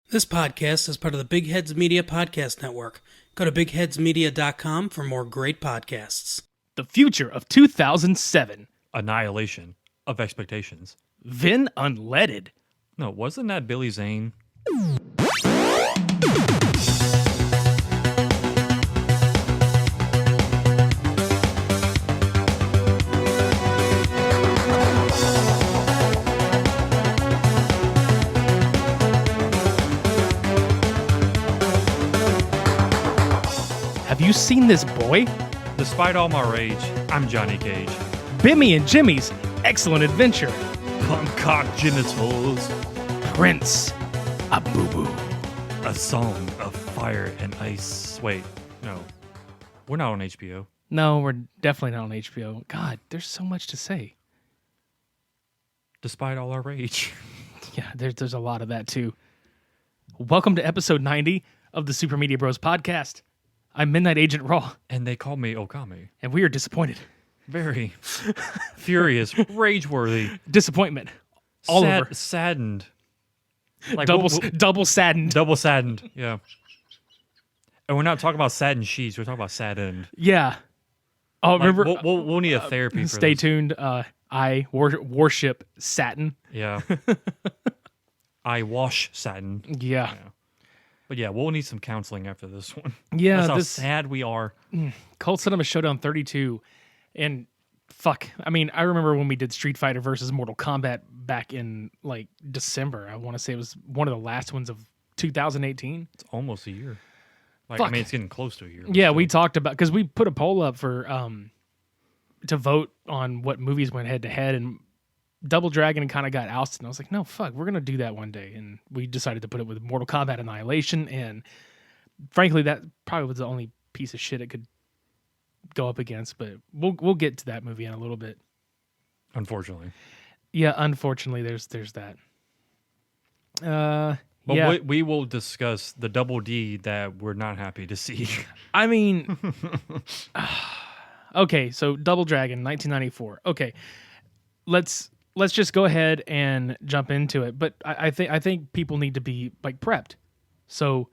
This podcast is part of the Big Heads Media Podcast Network. Go to bigheadsmedia.com for more great podcasts. The future of 2007. Annihilation of expectations. Vin Unleaded. No, wasn't that Billy Zane? Have you seen this boy? Despite all my rage, I'm Johnny Cage. Bimmy and Jimmy's Excellent Adventure. Concoct genitals. Prince. A boo-boo. A song of fire and ice. Wait, no. We're not on HBO. No, we're definitely not on HBO. God, there's so much to say. Despite all our rage. Yeah, there's a lot of that too. Welcome to episode 90 of the Super Media Bros podcast. I'm Midnight Agent Raw. And they call me Okami. And we are disappointed. Very furious, rage-worthy. Disappointment. All over. Saddened. Like double saddened. Double saddened, yeah. And we're not talking about saddened sheets. We're talking about saddened. Yeah. Oh, Like, remember? We'll need a therapy for Stay this. tuned. I worship satin. Yeah. I wash satin. Yeah. But yeah, we'll need some counseling after this one. Yeah. That's how sad we are. Cult Cinema Showdown 32. And fuck. I mean, I remember when we did Street Fighter versus Mortal Kombat back in like December. I want to say it was one of the last ones of 2018. It's almost a year. Like, Fuck. I mean, it's getting close to a year. Yeah, we talked about, because we put a poll up for to vote on what movies went head to head, and Double Dragon kind of got ousted. And I was like, no, fuck, we're gonna do that one day. And we decided to put it with Mortal Kombat Annihilation. And frankly, that probably was the only piece of shit it could go up against. But we'll get to that movie in a little bit. Unfortunately. Yeah, unfortunately, there's that. But yeah. we will discuss the double D that we're not happy to see. I mean, okay, so Double Dragon, 1994. Okay, let's just go ahead and jump into it. But I think people need to be like prepped. So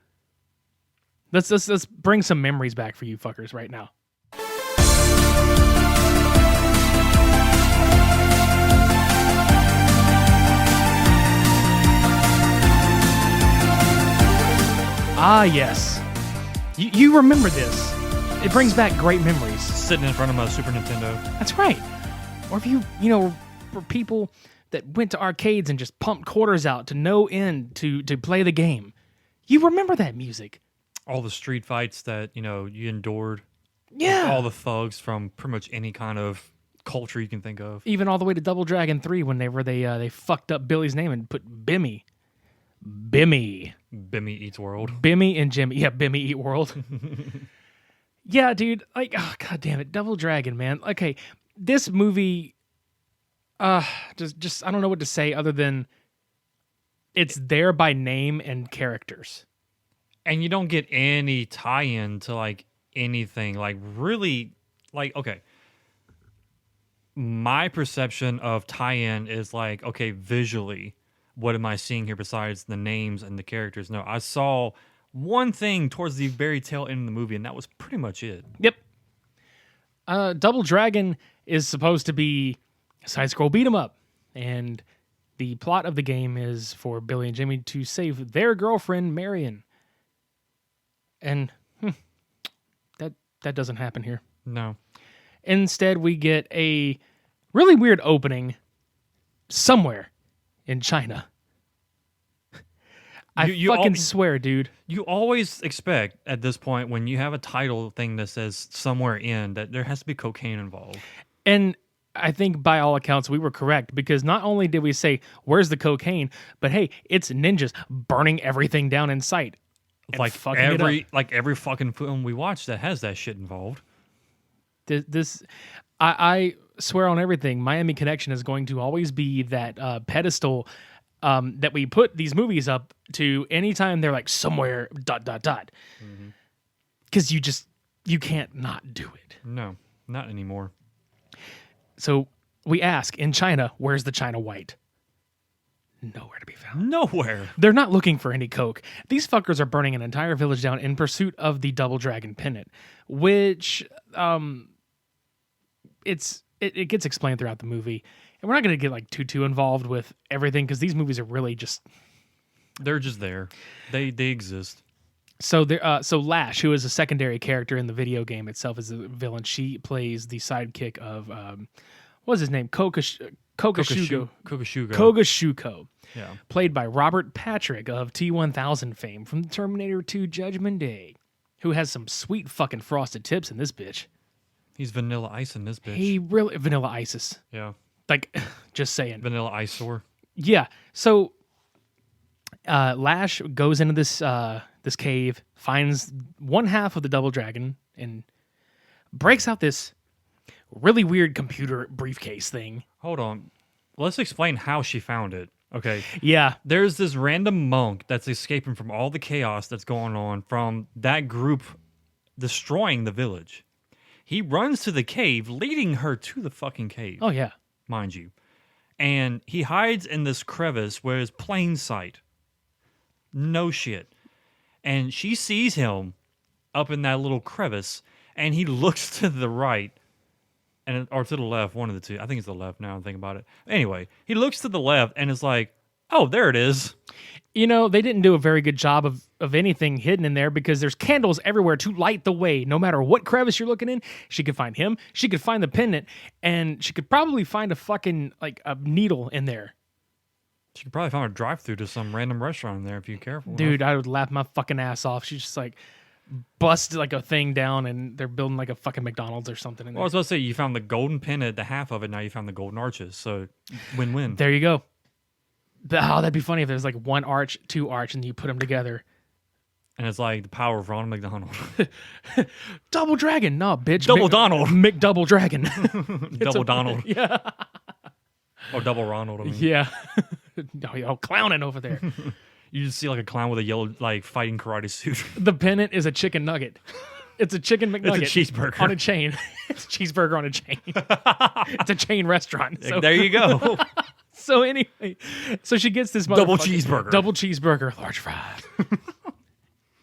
let's bring some memories back for you fuckers right now. Ah, yes. You remember this. It brings back great memories. Sitting in front of my Super Nintendo. That's right. Or if you were people that went to arcades and just pumped quarters out to no end to play the game. You remember that music. All the street fights that, you endured. Yeah. With all the thugs from pretty much any kind of culture you can think of. Even all the way to Double Dragon 3 whenever they fucked up Billy's name and put Bimmy. Bimmy Eats World. Bimmy and Jimmy. Yeah, Bimmy Eat World. Yeah, dude. Like, oh, god damn it. Double Dragon, man. Okay, this movie, just I don't know what to say other than it's there by name and characters. And you don't get any tie-in to, like, anything. Like, really, like, okay. My perception of tie-in is like, okay, visually, what am I seeing here besides the names and the characters? No, I saw one thing towards the very tail end of the movie, and that was pretty much it. Yep. Double Dragon is supposed to be a side-scroll beat-em-up, and the plot of the game is for Billy and Jimmy to save their girlfriend, Marion. And that doesn't happen here. No. Instead, we get a really weird opening somewhere in China. I swear, dude. You always expect at this point when you have a title thing that says somewhere in that there has to be cocaine involved. And I think by all accounts we were correct, because not only did we say, where's the cocaine, but hey, it's ninjas burning everything down in sight. Like every fucking film we watch that has that shit involved. I swear on everything, Miami Connection is going to always be that pedestal that we put these movies up to anytime they're like somewhere ... Because you can't not do it. No, not anymore. So we ask, in China, where's the China White? nowhere to be found. Nowhere. They're not looking for any coke. These fuckers are burning an entire village down in pursuit of the Double Dragon Pendant, which it gets explained throughout the movie. And we're not going to get like too involved with everything because these movies are really just... They're just there. They exist. So so Lash, who is a secondary character in the video game itself, is a villain. She plays the sidekick of what's his name? Kogashuko. Kogashuko. Yeah. Played by Robert Patrick of T-1000 fame from Terminator 2 Judgment Day, who has some sweet fucking frosted tips in this bitch. He's Vanilla Ice in this bitch. He really Vanilla Isis. Yeah. Like, just saying. Vanilla Eyesore. Yeah. So Lash goes into this this cave, finds one half of the Double Dragon, and breaks out this really weird computer briefcase thing. Hold on. Let's explain how she found it. Okay. Yeah. There's this random monk that's escaping from all the chaos that's going on from that group destroying the village. He runs to the cave, leading her to the fucking cave. Oh, yeah. Mind you. And he hides in this crevice where it's plain sight. No shit. And she sees him up in that little crevice, and he looks to the right, or to the left, one of the two. I think it's the left now I'm thinking about it. Anyway, he looks to the left and is like, oh, there it is. You know, they didn't do a very good job of anything hidden in there because there's candles everywhere to light the way. No matter what crevice you're looking in, she could find him, she could find the pendant, and she could probably find a fucking, like, a needle in there. She could probably find a drive-thru to some random restaurant in there if you're careful. Dude, I would laugh my fucking ass off. She's just like, bust like a thing down and they're building like a fucking McDonald's or something in there. Well, I was about to say, you found the golden pendant, the half of it, now you found the golden arches. So, win-win. There you go. That'd be funny if there's like one arch, two arch, and you put them together. And it's like the power of Ronald McDonald. Double Dragon. No, bitch. Double Donald. McDouble Dragon. Double Donald. Yeah. Or double Ronald, I mean. Yeah. Oh, clowning over there. You just see like a clown with a yellow, like, fighting karate suit. The pendant is a chicken nugget. It's a chicken McNugget. It's a cheeseburger. On a chain. It's a cheeseburger on a chain. It's a chain restaurant. So. There you go. So anyway, so she gets this double cheeseburger. Double cheeseburger, large fries.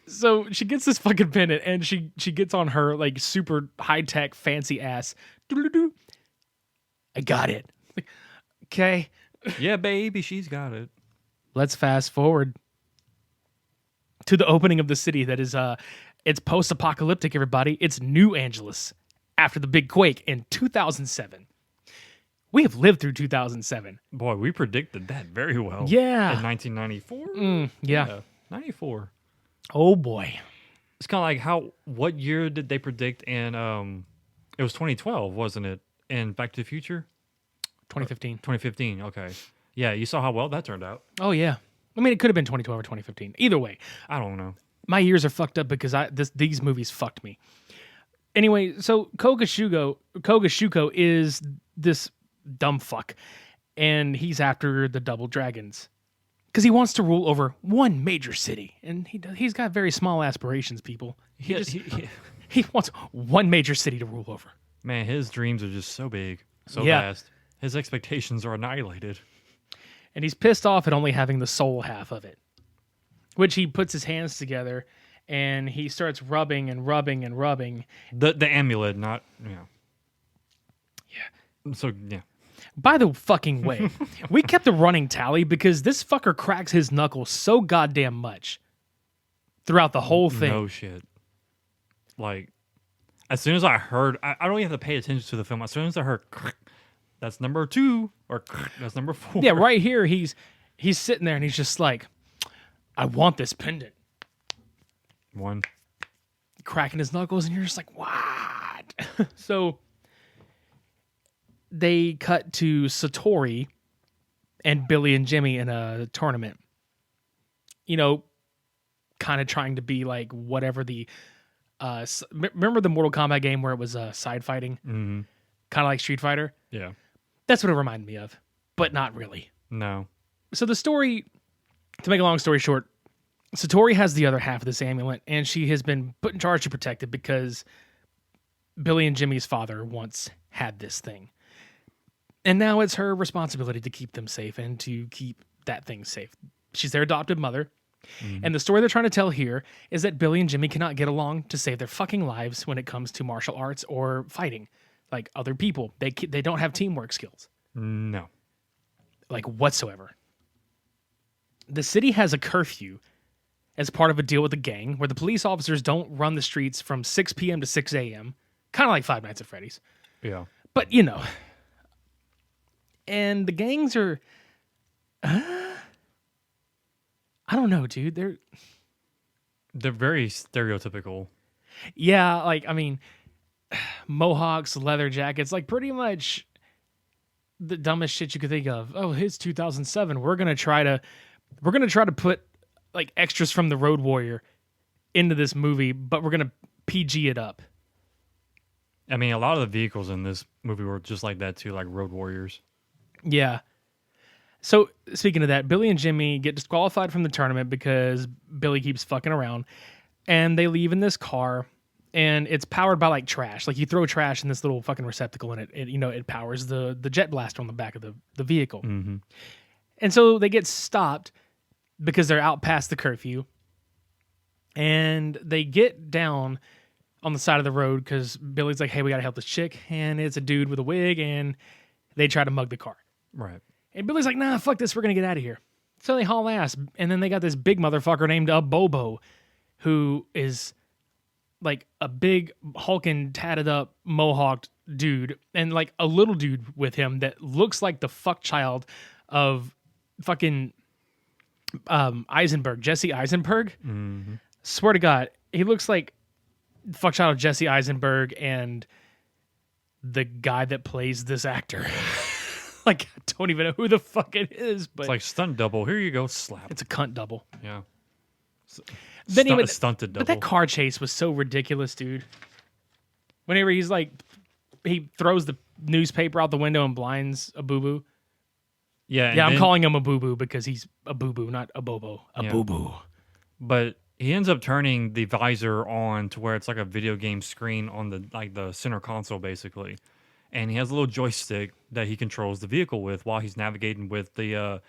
So she gets this fucking pendant and she gets on her like super high-tech fancy ass. Doo-doo-doo. I got it. Okay. Yeah, baby, she's got it. Let's fast forward to the opening of the city that is it's post-apocalyptic, everybody. It's New Angeles after the big quake in 2007. We have lived through 2007. Boy, we predicted that very well. Yeah. In 1994? Yeah. 94. Oh boy. It's kind of like what year did they predict in, it was 2012, wasn't it? In Back to the Future? 2015. 2015, okay. Yeah, you saw how well that turned out. Oh yeah. I mean, it could have been 2012 or 2015. Either way. I don't know. My years are fucked up because these movies fucked me. Anyway, so Kogashuko is this dumb fuck, and he's after the Double Dragons because he wants to rule over one major city, and he's got very small aspirations. People, he wants one major city to rule over. Man, his dreams are just so big, so Yeah. vast. His expectations are annihilated. And he's pissed off at only having the soul half of it, which he puts his hands together and he starts rubbing and rubbing and rubbing. The amulet, not, Yeah. So, yeah. By the fucking way, we kept a running tally because this fucker cracks his knuckles so goddamn much throughout the whole thing. No shit. Like, as soon as I heard, I don't even have to pay attention to the film. As soon as I heard, that's number 2, or that's number 4. Yeah, right here, he's sitting there and he's just like, I want this pendant. 1. Cracking his knuckles, and you're just like, what? So they cut to Satori and Billy and Jimmy in a tournament. You know, kind of trying to be like whatever the... remember the Mortal Kombat game where it was side fighting? Mm-hmm. Kind of like Street Fighter? Yeah. That's what it reminded me of, but not really. No. So the story, to make a long story short, Satori has the other half of this amulet, and she has been put in charge to protect it because Billy and Jimmy's father once had this thing. And now it's her responsibility to keep them safe and to keep that thing's safe. She's their adopted mother. And the story they're trying to tell here is that Billy and Jimmy cannot get along to save their fucking lives when it comes to martial arts or fighting. Like other people, they don't have teamwork skills. No. Like whatsoever. The city has a curfew as part of a deal with the gang where the police officers don't run the streets from 6 p.m. to 6 a.m. Kind of like Five Nights at Freddy's. Yeah. But, you know. And the gangs are... I don't know, dude. They're very stereotypical. Yeah, like, I mean, mohawks, leather jackets, like pretty much the dumbest shit you could think of. Oh, it's 2007. We're gonna try to put like extras from the Road Warrior into this movie, but we're gonna PG it up. I mean, a lot of the vehicles in this movie were just like that too, like Road Warriors. Yeah. So, speaking of that, Billy and Jimmy get disqualified from the tournament because Billy keeps fucking around, and they leave in this car, and it's powered by, like, trash. Like, you throw trash in this little fucking receptacle, and it powers the jet blaster on the back of the vehicle. Mm-hmm. And so they get stopped because they're out past the curfew, and they get down on the side of the road because Billy's like, hey, we gotta help this chick, and it's a dude with a wig, and they try to mug the car. Right. And Billy's like, nah, fuck this, we're gonna get out of here. So they haul ass, and then they got this big motherfucker named Bobo, who is like a big hulking, tatted up, mohawked dude, and like a little dude with him that looks like the fuck child of fucking Eisenberg, Jesse Eisenberg. Mm-hmm. Swear to God, he looks like fuck child of Jesse Eisenberg and the guy that plays this actor. Like, I don't even know who the fuck it is, but It's like stunt double. Here you go, slap. it's a cunt double. Yeah. Then he would, stunted double. but that car chase was so ridiculous, dude. Whenever he's like, he throws the newspaper out the window and blinds a boo-boo. Yeah. Yeah, I'm calling him a boo-boo because he's a boo-boo, not a bobo. A boo-boo. But he ends up turning the visor on to where it's like a video game screen on the center console, basically. And he has a little joystick that he controls the vehicle with while he's navigating with the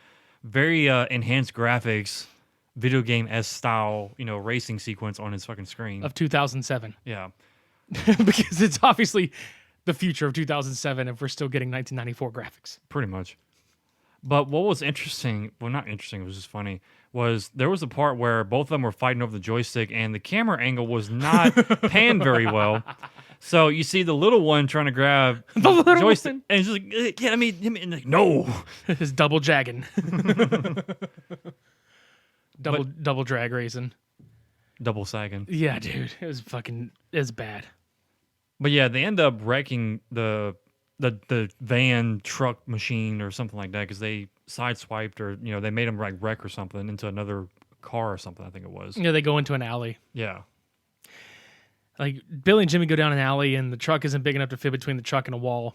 very enhanced graphics, video game-esque style, racing sequence on his fucking screen. Of 2007. Yeah. Because it's obviously the future of 2007 if we're still getting 1994 graphics. Pretty much. But what was interesting, well, not interesting, it was just funny, was there was a part where both of them were fighting over the joystick and the camera angle was not panned very well. So you see the little one trying to grab the joystick, and he's just like, yeah, and like, no. His double jagging. double drag racing. Double sagging. Yeah, dude. It's bad. But yeah, they end up wrecking the van truck machine or something like that because they sideswiped or, they made them like wreck or something into another car or something, I think it was. Yeah, they go into an alley. Yeah. Like, Billy and Jimmy go down an alley, and the truck isn't big enough to fit between the truck and a wall.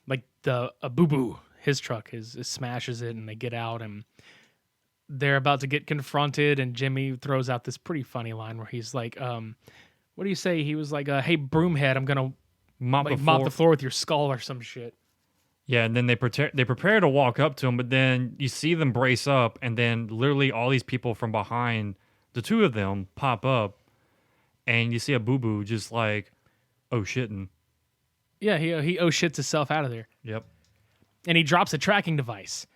Like, a boo-boo, his truck, smashes it, and they get out, and they're about to get confronted, and Jimmy throws out this pretty funny line where he's like, what do you say? He was like, hey, broomhead, I'm going to mop the floor with your skull or some shit. Yeah, and then they prepare to walk up to him, but then you see them brace up, and then literally all these people from behind, the two of them, pop up, and you see a boo-boo just like, oh shitting. Yeah, he oh shits himself out of there. Yep. And he drops a tracking device.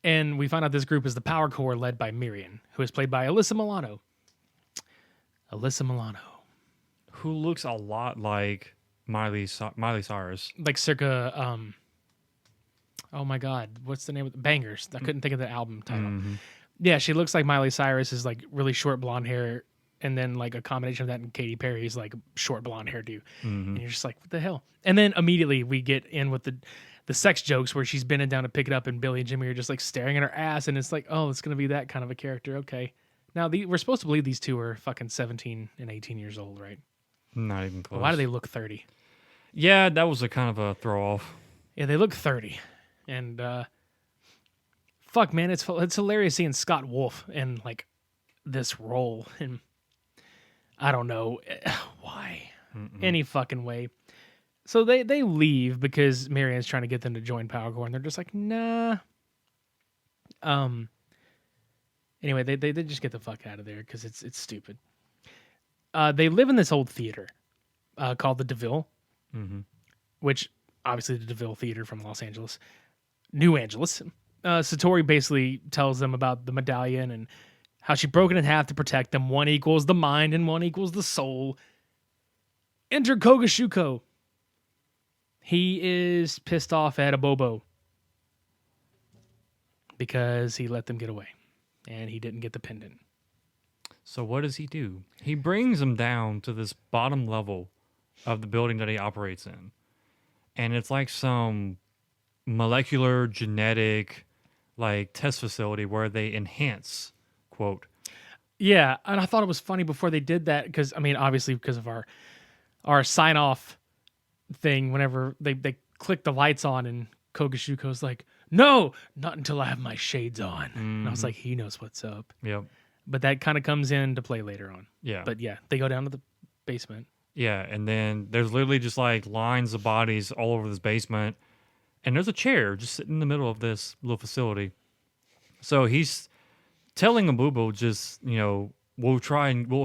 And we find out this group is the Power Corps led by Miriam, who is played by Alyssa Milano. Who looks a lot like Miley Cyrus. Like circa, oh my God, what's the name of the Bangers? I couldn't think of the album title. Mm-hmm. Yeah, she looks like Miley Cyrus is like really short blonde hair. And then like a combination of that and Katy Perry's like short blonde hairdo. Mm-hmm. And you're just like, what the hell? And then immediately we get in with the sex jokes where she's bending down to pick it up and Billy and Jimmy are just like staring at her ass. And it's like, oh, it's going to be that kind of a character. Okay. Now we're supposed to believe these two are fucking 17 and 18 years old, right? Not even close. Why do they look 30? Yeah, that was a kind of a throw off. Yeah, they look 30. And fuck, man, it's hilarious seeing Scott Wolf in like this role. And I don't know why. Any fucking way. So they leave because Marianne's trying to get them to join Power Corps, and they're just like, nah. Anyway, they just get the fuck out of there because it's stupid. They live in this old theater called the DeVille, which obviously the DeVille Theater from New Angeles. Satori basically tells them about the medallion and how she broke it in half to protect them. One equals the mind and one equals the soul. Enter Kogashuko. He is pissed off at Abobo because he let them get away and he didn't get the pendant. So what does he do? He brings them down to this bottom level of the building that he operates in. And it's like some molecular genetic like test facility where they enhance, quote. Yeah, and I thought it was funny before they did that because, I mean, obviously because of our sign-off thing, whenever they click the lights on and Kogashuko's like, no, not until I have my shades on. And I was like, he knows what's up. Yep. But that kind of comes into play later on. Yeah. But yeah, they go down to the basement. Yeah, and then there's literally just like lines of bodies all over this basement. And there's a chair just sitting in the middle of this little facility. So he's telling Abubo just, we'll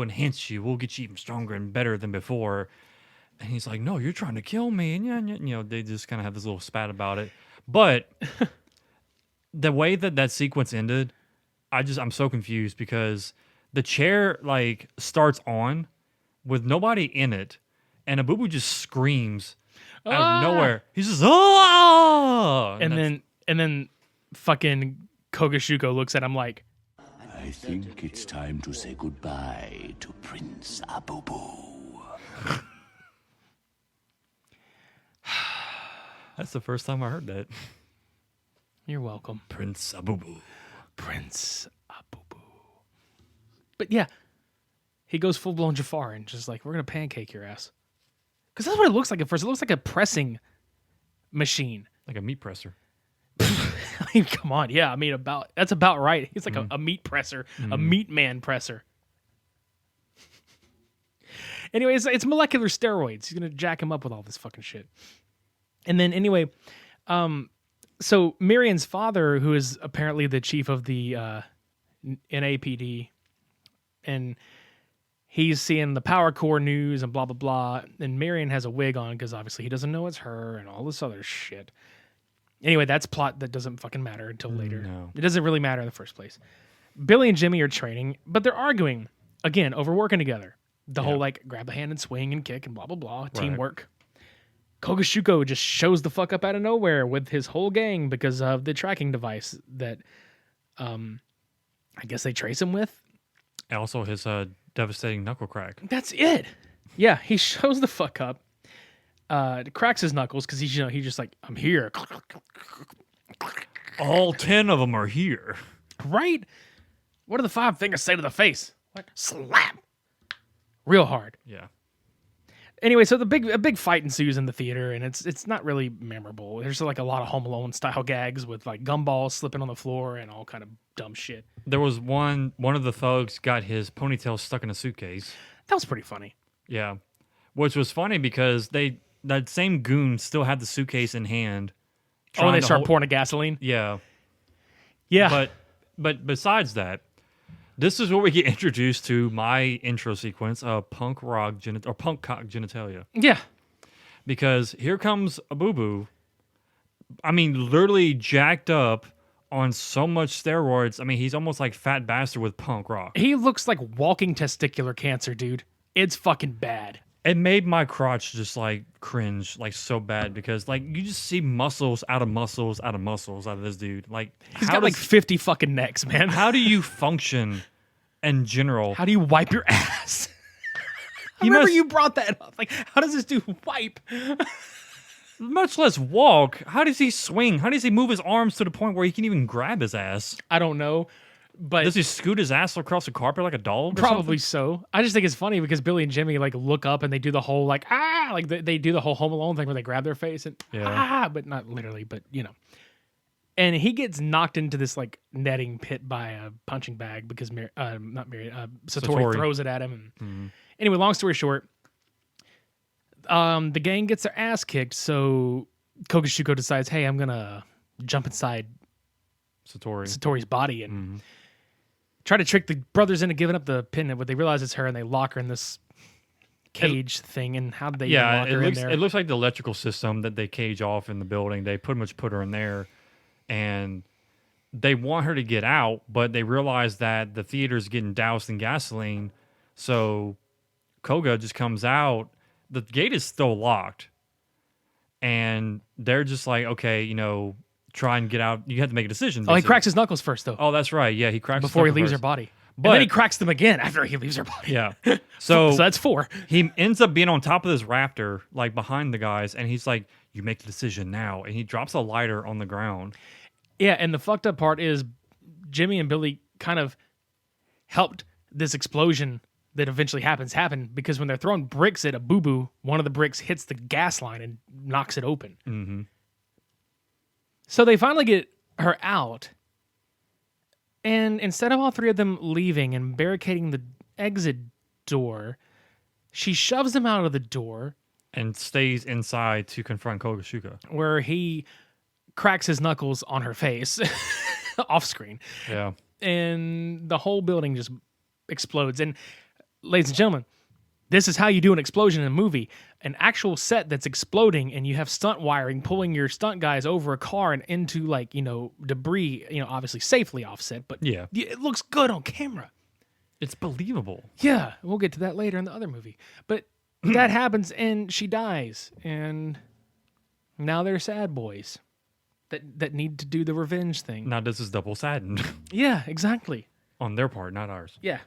enhance you. We'll get you even stronger and better than before. And he's like, no, you're trying to kill me. And they just kind of have this little spat about it. But the way that sequence ended, I'm so confused because the chair like starts on with nobody in it, and Abubu just screams out of nowhere. He's just and then fucking Kogashuko looks at him like, I think it's time to say goodbye to Prince Abubu. That's the first time I heard that. you're welcome. Prince Abubu. Prince Abubu. But yeah, he goes full blown Jafar and just like, we're gonna pancake your ass. Because that's what it looks like at first. It looks like a pressing machine. Like a meat presser. I mean, come on, yeah. I mean, that's about right. He's like a meat presser, a meat man presser. Anyway, it's molecular steroids. He's gonna jack him up with all this fucking shit. And then anyway, so Miriam's father, who is apparently the chief of the NAPD, and he's seeing the Power Core news and blah, blah, blah. And Marion has a wig on because obviously he doesn't know it's her and all this other shit. Anyway, that's plot that doesn't fucking matter until later. No. It doesn't really matter in the first place. Billy and Jimmy are training, but they're arguing, again, over working together. The whole like grab the hand and swing and kick and blah, blah, blah. Teamwork. Kogashuko just shows the fuck up out of nowhere with his whole gang because of the tracking device that I guess they trace him with. And also his devastating knuckle crack. That's it. Yeah, he shows the fuck up. Cracks his knuckles because he's just like, I'm here. All 10 of them are here. Right? What do the 5 fingers say to the face? What? Slap. Real hard. Yeah. Anyway, so a big fight ensues in the theater, and it's not really memorable. There's like a lot of Home Alone style gags with like gumballs slipping on the floor and all kind of dumb shit. There was one of the thugs got his ponytail stuck in a suitcase. That was pretty funny. Yeah. Which was funny because that same goon still had the suitcase in hand. Oh, and they start pouring the gasoline? Yeah. Yeah. But besides that, this is where we get introduced to my intro sequence of punk cock genitalia. Yeah. Because here comes Abubu. I mean, literally jacked up on so much steroids. I mean, he's almost like Fat Bastard with punk rock. He looks like walking testicular cancer, dude. It's fucking bad. It made my crotch just like cringe, like so bad because like you just see muscles out of this dude. Like he's got like 50 fucking necks, man. How do you function in general? How do you wipe your ass? I remember you brought that up. Like, how does this dude wipe? Much less walk. How does he swing? How does he move his arms to the point where he can even grab his ass? I don't know. But does he scoot his ass across the carpet like a dog? Probably so. I just think it's funny because Billy and Jimmy like look up and they do the whole like like they do the whole Home Alone thing where they grab their face and but not literally, but you know. And he gets knocked into this like netting pit by a punching bag because Satori throws it at him. And anyway, long story short, the gang gets their ass kicked. So Kogashuko decides, hey, I'm gonna jump inside Satori's body and try to trick the brothers into giving up the pin, but they realize it's her, and they lock her in this cage thing. And how do they lock her in there? It looks like the electrical system that they cage off in the building. They pretty much put her in there, and they want her to get out, but they realize that the theater's getting doused in gasoline. So Koga just comes out. The gate is still locked, and they're just like, okay, try and get out. You have to make a decision. Oh, he cracks his knuckles first, though. Oh, that's right. Yeah, he cracks before he leaves first. her body. But and then he cracks them again after he leaves her body. Yeah. So that's 4. He ends up being on top of this raptor, like behind the guys, and he's like, you make the decision now. And he drops a lighter on the ground. Yeah, and the fucked up part is Jimmy and Billy kind of helped this explosion that eventually happen because when they're throwing bricks at a boo-boo, one of the bricks hits the gas line and knocks it open. Mm-hmm. So they finally get her out, and instead of all 3 of them leaving and barricading the exit door, she shoves them out of the door and stays inside to confront Kogashuka, where he cracks his knuckles on her face off screen. Yeah. And the whole building just explodes. And ladies and gentlemen, this is how you do an explosion in a movie. An actual set that's exploding, and you have stunt wiring pulling your stunt guys over a car and into debris, obviously safely offset, but yeah, it looks good on camera. It's believable. Yeah, we'll get to that later in the other movie. But that happens, and she dies, and now they're sad boys that need to do the revenge thing. Now this is double saddened. Yeah, exactly. On their part, not ours. Yeah.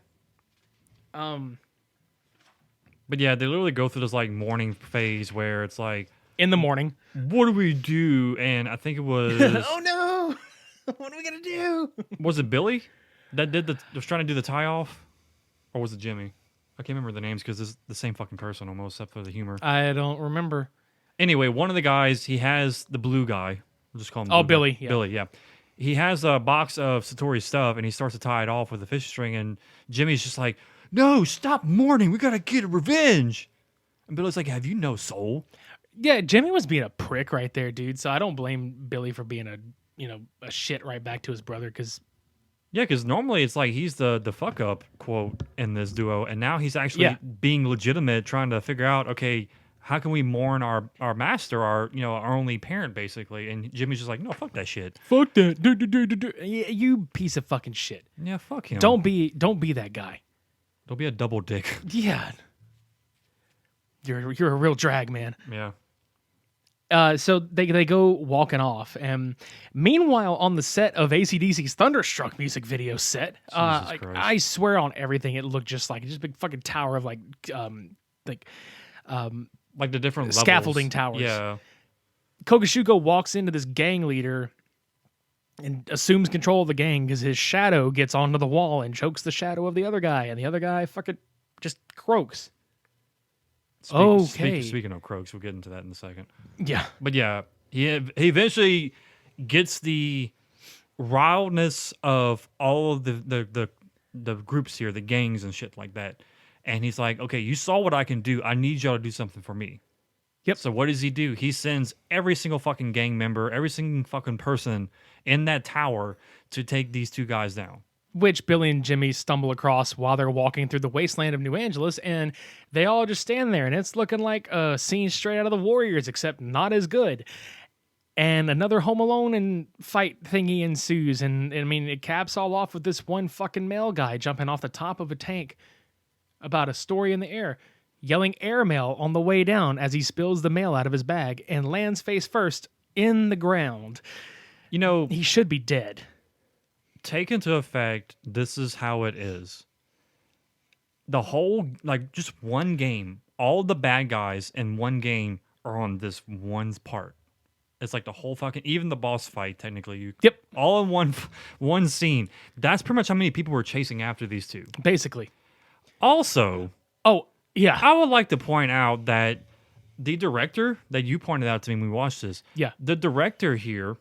But yeah, they literally go through this like mourning phase where it's like, in the morning, what do we do? And I think it was oh no, what are we gonna do? Was it Billy that was trying to do the tie off, or was it Jimmy? I can't remember the names because it's the same fucking person almost, except for the humor. I don't remember. Anyway, one of the guys, he has the blue guy. We'll just call him. Oh, Blue Billy. Guy. Yeah. Billy, yeah. He has a box of Satori's stuff, and he starts to tie it off with a fish string, and Jimmy's just like, no, stop mourning. We got to get revenge. And Billy's like, have you no soul? Yeah, Jimmy was being a prick right there, dude. So I don't blame Billy for being a shit right back to his brother because... Yeah, because normally it's like he's the fuck up quote in this duo, and now he's actually being legitimate, trying to figure out, okay, how can we mourn our master, our only parent, basically? And Jimmy's just like, no, fuck that shit. Fuck that. You piece of fucking shit. Yeah, fuck him. Don't be that guy. Don't be a double dick. Yeah. You're a real drag, man. Yeah. So they go walking off, and meanwhile, on the set of AC/DC's Thunderstruck music video set, I swear on everything, it looked just a big fucking tower of like the different scaffolding levels. towers. Yeah. Kogashuko walks into this gang leader and assumes control of the gang because his shadow gets onto the wall and chokes the shadow of the other guy, and the other guy fucking just croaks. Speaking of croaks, we'll get into that in a second. Yeah. But yeah, he eventually gets the wildness of all of the groups here, the gangs and shit like that. And he's like, okay, you saw what I can do. I need y'all to do something for me. Yep. So what does he do? He sends every single fucking gang member, every single fucking person in that tower to take these 2 guys down. Which Billy and Jimmy stumble across while they're walking through the wasteland of New Angeles, and they all just stand there, and it's looking like a scene straight out of the Warriors, except not as good. And another Home Alone and fight thingy ensues, and I mean, it caps all off with this one fucking male guy jumping off the top of a tank about a story in the air, yelling airmail on the way down as he spills the mail out of his bag and lands face first in the ground. He should be dead. Take into effect, this is how it is. The whole, just one game, all the bad guys in one game are on this one part. It's like the whole fucking, even the boss fight, technically. Yep. All in one scene. That's pretty much how many people were chasing after these 2. Basically. Also, oh, yeah. I would like to point out that the director that you pointed out to me when we watched this, the director here,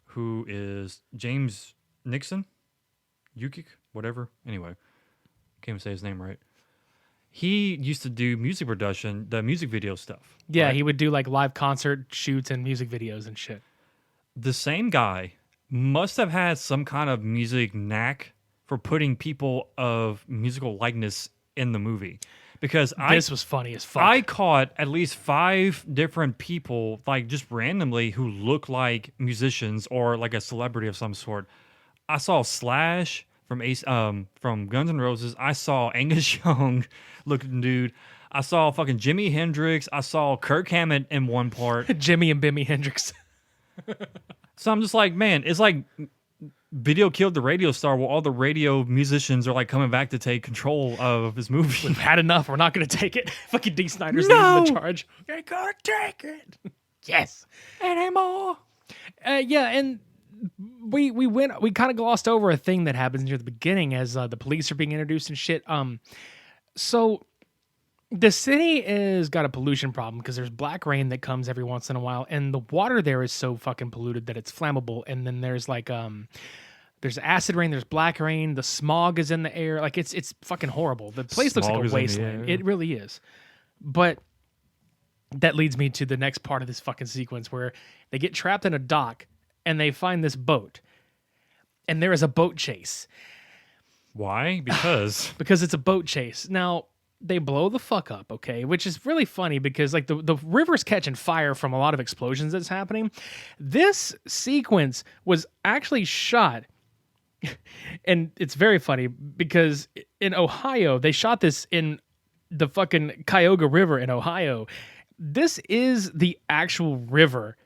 who is James Nixon, Yukik, whatever. Anyway, can't even say his name right. He used to do music production, the music video stuff. Yeah, right? he would do like live concert shoots and music videos and shit. The same guy must have had some kind of music knack for putting people of musical likeness in the movie. Because This was funny as fuck. I caught at least 5 different people, like just randomly, who look like musicians or like a celebrity of some sort. I saw Slash from Guns N' Roses. I saw Angus Young looking dude. I saw fucking Jimi Hendrix. I saw Kirk Hammett in one part. Jimi and Bimmy Hendrix. So I'm just like, man, it's like Video killed the radio star while all the radio musicians are like coming back to take control of his movie. We've had enough. We're not going to take it. Fucking D. Snyder's No! leading the charge. You're going to take it. Yes. Anymore. Yeah, and we kind of glossed over a thing that happens near the beginning as the police are being introduced and shit. So the city is got a pollution problem because there's black rain that comes every once in a while, and the water there is so fucking polluted that it's flammable. And then there's like there's acid rain, there's black rain, the smog is in the air. Like it's fucking horrible. The place looks Smog like is a in the wasteland. air. It really is. But that leads me to the next part of this fucking sequence where they get trapped in a dock and they find this boat. And there is a boat chase. Why? Because Because it's a boat chase. Now, they blow the fuck up, okay? Which is really funny because like the river's catching fire from a lot of explosions that's happening. This sequence was actually shot, and it's very funny because in Ohio, they shot this in the fucking Cuyahoga River in Ohio. This is the actual river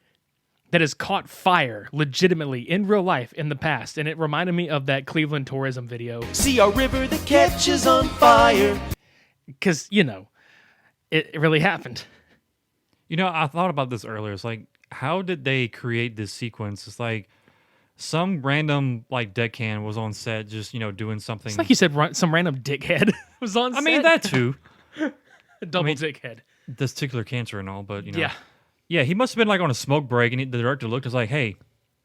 that has caught fire legitimately in real life in the past, and it reminded me of that Cleveland tourism video. See a river that catches on fire. Because, you know, it really happened. you know, I thought about this earlier. It's like, how did they create this sequence? It's like some random like deckhand was on set, just doing something. It's like you said, some random dickhead was on set. I mean that too. Double mean- dickhead. Testicular cancer and all, but Yeah. yeah. He must have been like on a smoke break, and the director looked. Was like, hey,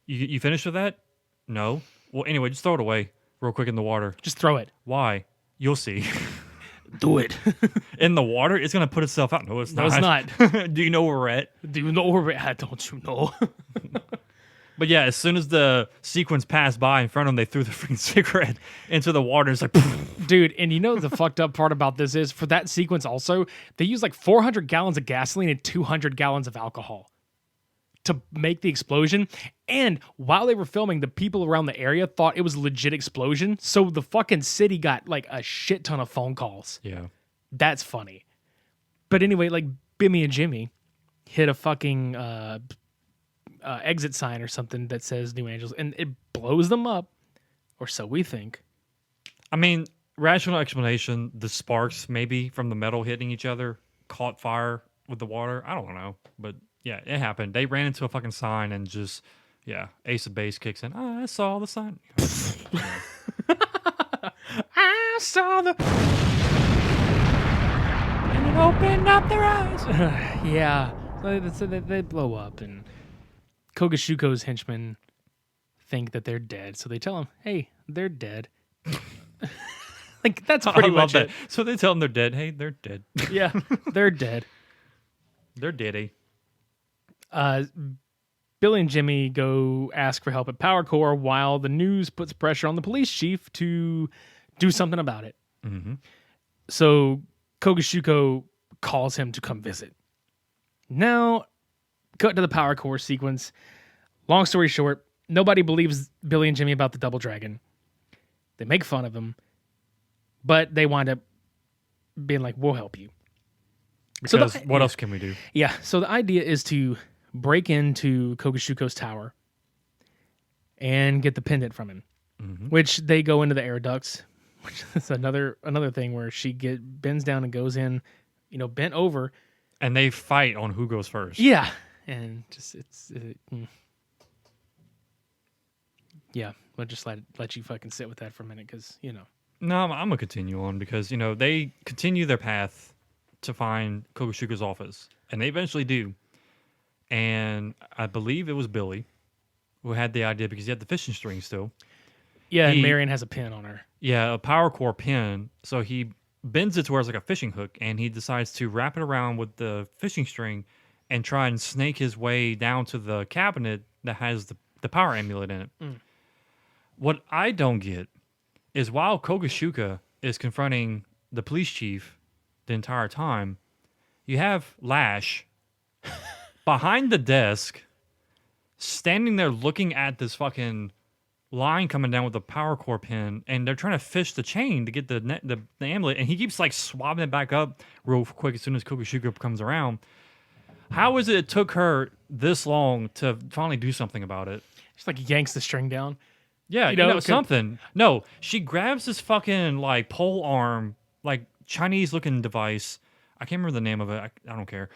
you finished with that? No. Well, anyway, just throw it away real quick in the water. Just throw it. Why? You'll see. Do it. In the water, it's gonna put itself out. No, it's No, not. it's not. Do you know where we're at? Do you know where we're at? Don't you know? But yeah, as soon as the sequence passed by in front of them, they threw the freaking cigarette into the water. It's like, Dude, and you know the fucked up part about this is for that sequence also, they used like 400 gallons of gasoline and 200 gallons of alcohol to make the explosion. And while they were filming, the people around the area thought it was a legit explosion. So the fucking city got like a shit ton of phone calls. yeah. That's funny. But anyway, like Bimmy and Jimmy hit a fucking exit sign or something that says New Angels, and it blows them up, or so we think. I mean, rational explanation: the sparks maybe from the metal hitting each other caught fire with the water. I don't know, but yeah, it happened. They ran into a fucking sign and just Ace of Base kicks in. Oh, I saw the sign. I saw the. And it opened up their eyes. Yeah, so they blow up, and Kogashuko's henchmen think that they're dead, so they tell him, "Hey, they're dead." Like that's pretty I love much that. it. So they tell them they're dead. Hey, they're dead. Yeah, they're dead. They're dead. Billy and Jimmy go ask for help at Power Corps while the news puts pressure on the police chief to do something about it. Mm-hmm. So Kogashuko calls him to come visit. Now, cut to the Power Corps sequence. Long story short, nobody believes Billy and Jimmy about the Double Dragon. They make fun of him, but they wind up being like, we'll help you. Because what else can we do? Yeah, so the idea is to break into Kogashuko's tower and get the pendant from him, which they go into the air ducts, which is another thing where she bends down and goes in, bent over. And they fight on who goes first. Yeah, and just yeah, we'll just let you fucking sit with that for a minute because No, I'm gonna continue on because they continue their path to find Kogashuko's office, and they eventually do. And I believe it was Billy who had the idea because he had the fishing string still. Yeah, and He- Marion has a pin on her. Yeah, a Power Core pin. So he bends it to where it's like a fishing hook, and he decides to wrap it around with the fishing string and try and snake his way down to the cabinet that has the power amulet in it. What I don't get is while Kogashuka is confronting the police chief the entire time, you have Lash behind the desk, standing there looking at this fucking line coming down with a power core pin, and they're trying to fish the chain to get the amulet, and he keeps like swabbing it back up real quick as soon as Kogashuka comes around. How is it took her this long to finally do something about it? Just like yanks the string down. Yeah, you know something. No, she grabs this fucking like pole arm, like Chinese looking device. I can't remember the name of it. I don't care.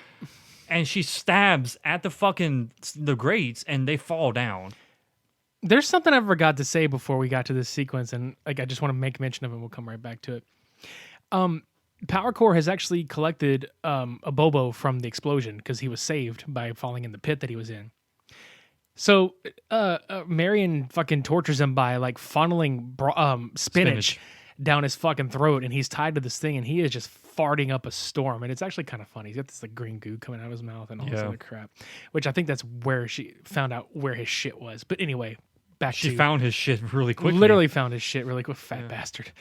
And she stabs at the grates, and they fall down. There's something I forgot to say before we got to this sequence, and like I just want to make mention of it. We'll come right back to it. Power Core has actually collected a Bobo from the explosion because he was saved by falling in the pit that he was in. So Marion fucking tortures him by like funneling spinach down his fucking throat, and he's tied to this thing, and he is just farting up a storm, and it's actually kind of funny. He's got this like green goo coming out of his mouth and all this other crap, which I think that's where she found out where his shit was. But anyway, she found his shit really quickly. Literally found his shit really quick. Fat bastard.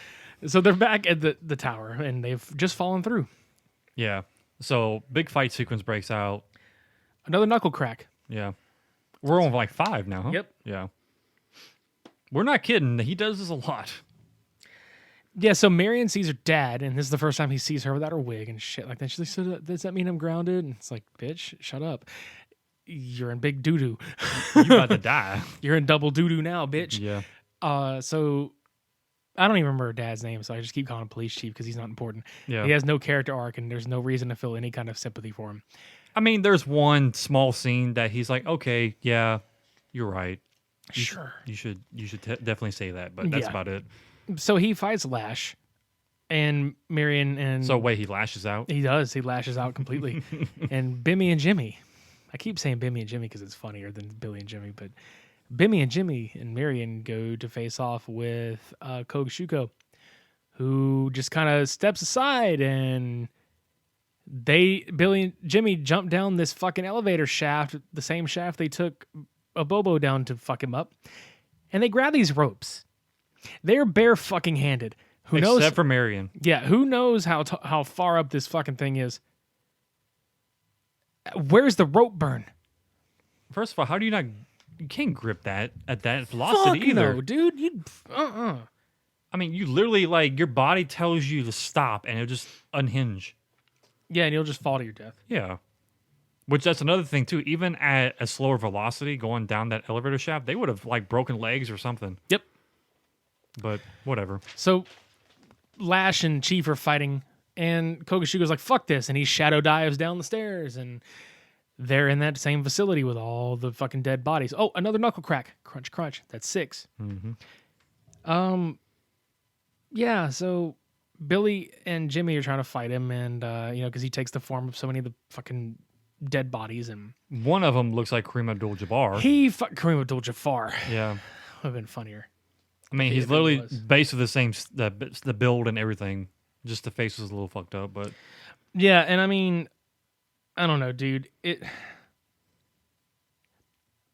So they're back at the tower, and they've just fallen through. Yeah. So big fight sequence breaks out. Another knuckle crack. Yeah. We're on like 5 now, huh? Yep. Yeah. We're not kidding. He does this a lot. Yeah, so Marion sees her dad, and this is the first time he sees her without her wig and shit like that. She's like, so does that mean I'm grounded? And it's like, bitch, shut up. You're in big doo-doo. You about to die. You're in double doo-doo now, bitch. Yeah. So I don't even remember her dad's name, so I just keep calling him police chief because he's not important. Yeah. He has no character arc, and there's no reason to feel any kind of sympathy for him. I mean, there's one small scene that he's like, okay, yeah, you're right. Sure. You should definitely say that, but that's about it. So he fights Lash, and Marion and... So wait, he lashes out? He does. He lashes out completely. And Bimmy and Jimmy. I keep saying Bimmy and Jimmy because it's funnier than Billy and Jimmy, but Bimmy and Jimmy and Marion go to face off with Kogashuko, who just kind of steps aside, and Billy and Jimmy jump down this fucking elevator shaft, the same shaft they took a Bobo down to fuck him up, and they grab these ropes. They're bare fucking handed. Who knows? Except for Marion. Yeah, who knows how far up this fucking thing is? Where's the rope burn? First of all, how do you not? You can't grip that at that velocity either, no, dude. You I mean, you literally like your body tells you to stop, and it'll just unhinge. Yeah, and you'll just fall to your death. Yeah. Which that's another thing too. Even at a slower velocity going down that elevator shaft, they would have like broken legs or something. Yep. But whatever. So Lash and Chief are fighting, and Kogashuko's like, fuck this, and he shadow dives down the stairs, and they're in that same facility with all the fucking dead bodies. Oh, another knuckle crack. Crunch, crunch. That's 6. Mm-hmm. Yeah, so Billy and Jimmy are trying to fight him, and, because he takes the form of so many of the fucking dead bodies, and one of them looks like Kareem Abdul-Jabbar. Kareem Abdul-Jabbar. Yeah. Would have been funnier. I mean, he's literally basically the same, the build and everything. Just the face was a little fucked up, but... Yeah, and I mean, I don't know, dude.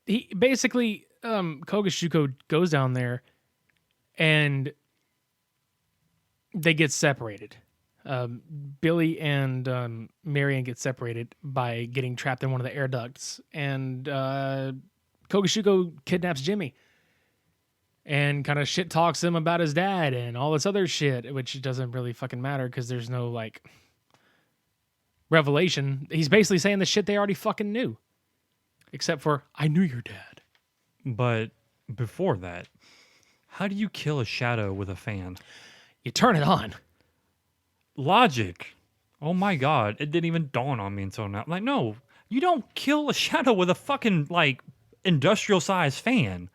He basically, Kogashuko goes down there, and they get separated. Billy and Marion get separated by getting trapped in one of the air ducts, and Kogashuko kidnaps Jimmy and kind of shit talks him about his dad and all this other shit, which doesn't really fucking matter because there's no like revelation. He's basically saying the shit they already fucking knew, except for I knew your dad. But before that, how do you kill a shadow with a fan? You turn it on. Logic. Oh my god, it didn't even dawn on me until now. Like, no, you don't kill a shadow with a fucking like industrial sized fan.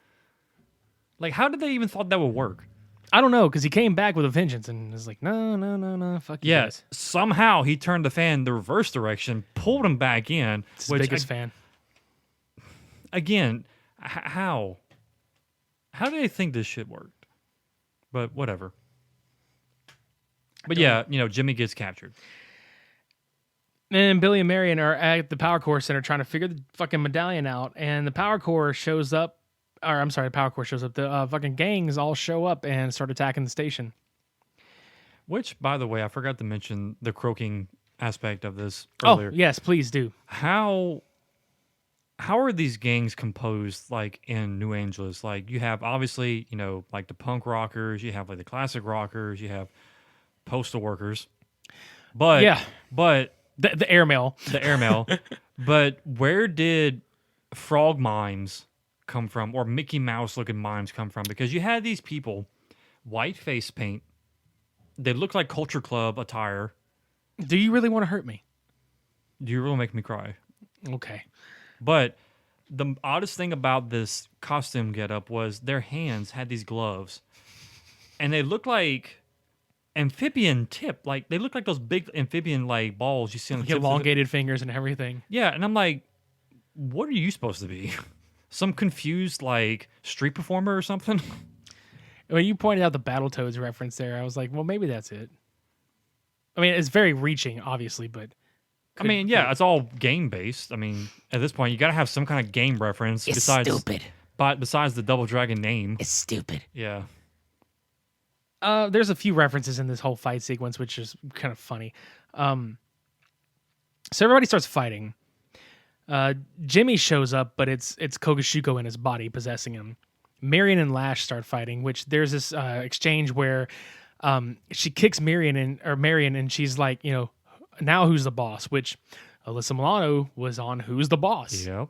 Like, how did they even thought that would work? I don't know, because he came back with a vengeance and was like, no, fuck you guys. Somehow he turned the fan the reverse direction, pulled him back in. It's his biggest fan. Again, how? How do they think this shit worked? But whatever. But yeah, Jimmy gets captured. And Billy and Marion are at the Power Core Center trying to figure the fucking medallion out, and the Power Core shows up Power Core shows up. The fucking gangs all show up and start attacking the station. Which, by the way, I forgot to mention the croaking aspect of this earlier. Oh, yes, please do. How are these gangs composed like in New Angeles? Like you have obviously, like the punk rockers, you have like the classic rockers, you have postal workers. But the airmail. The airmail. But where did frog mimes come from or Mickey Mouse looking mimes come from? Because you had these people, white face paint. They look like Culture Club attire. Do you really want to hurt me? Do you really make me cry? Okay. But the oddest thing about this costume getup was their hands had these gloves. And they look like amphibian tip. Like they look like those big amphibian like balls you see on the tips elongated fingers and everything. Yeah, and I'm like, what are you supposed to be? Some confused like street performer or something? When you pointed out the Battletoads reference there, I was like, well, maybe that's it. I mean, it's very reaching, obviously, but... it's all game-based. I mean, at this point, you got to have some kind of game reference besides the Double Dragon name. It's stupid. Yeah. There's a few references in this whole fight sequence, which is kind of funny. So everybody starts fighting. Jimmy shows up, but it's Kogashuko in his body possessing him. Marion and Lash start fighting, which there's this exchange where she kicks Marion and she's like, now who's the boss? Which Alyssa Milano was on Who's the Boss? Yep.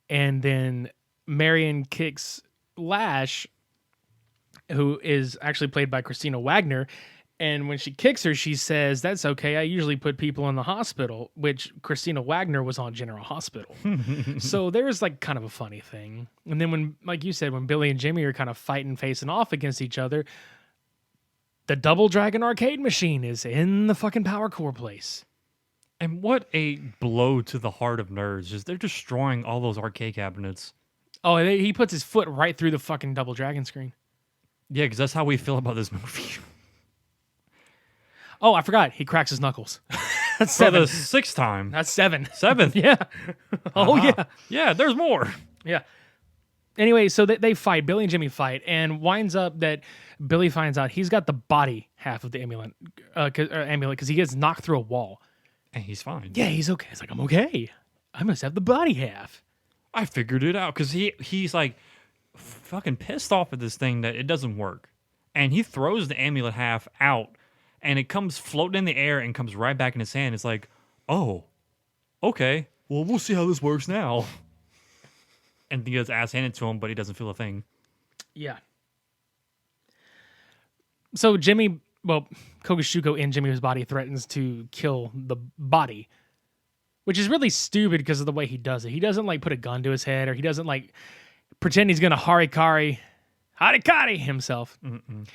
And then Marion kicks Lash, who is actually played by Christina Wagner. And when she kicks her, she says, "That's okay. I usually put people in the hospital," which Christina Wagner was on General Hospital. So there's like kind of a funny thing. And then when, like you said, when Billy and Jimmy are kind of fighting, facing off against each other, the Double Dragon arcade machine is in the fucking Power Core place. And what a blow to the heart of nerds. Just they're destroying all those arcade cabinets. Oh, he puts his foot right through the fucking Double Dragon screen. Yeah, because that's how we feel about this movie. Oh, I forgot. He cracks his knuckles. That's For seven. the sixth time. That's seven. Seventh. Yeah. Oh, yeah. Yeah, there's more. Yeah. Anyway, so they fight. Billy and Jimmy fight, and winds up that Billy finds out he's got the body half of the amulet because he gets knocked through a wall. And he's fine. Yeah, he's okay. It's like, I'm okay. I must have the body half. I figured it out because he's like fucking pissed off at this thing that it doesn't work. And he throws the amulet half out. And it comes floating in the air and comes right back in his hand. It's like, oh, okay. Well, we'll see how this works now. And he gets ass handed to him, but he doesn't feel a thing. Yeah. So Kogashuko in Jimmy's body threatens to kill the body, which is really stupid because of the way he does it. He doesn't like put a gun to his head, or he doesn't like pretend he's going to harikari himself. Mm-mm.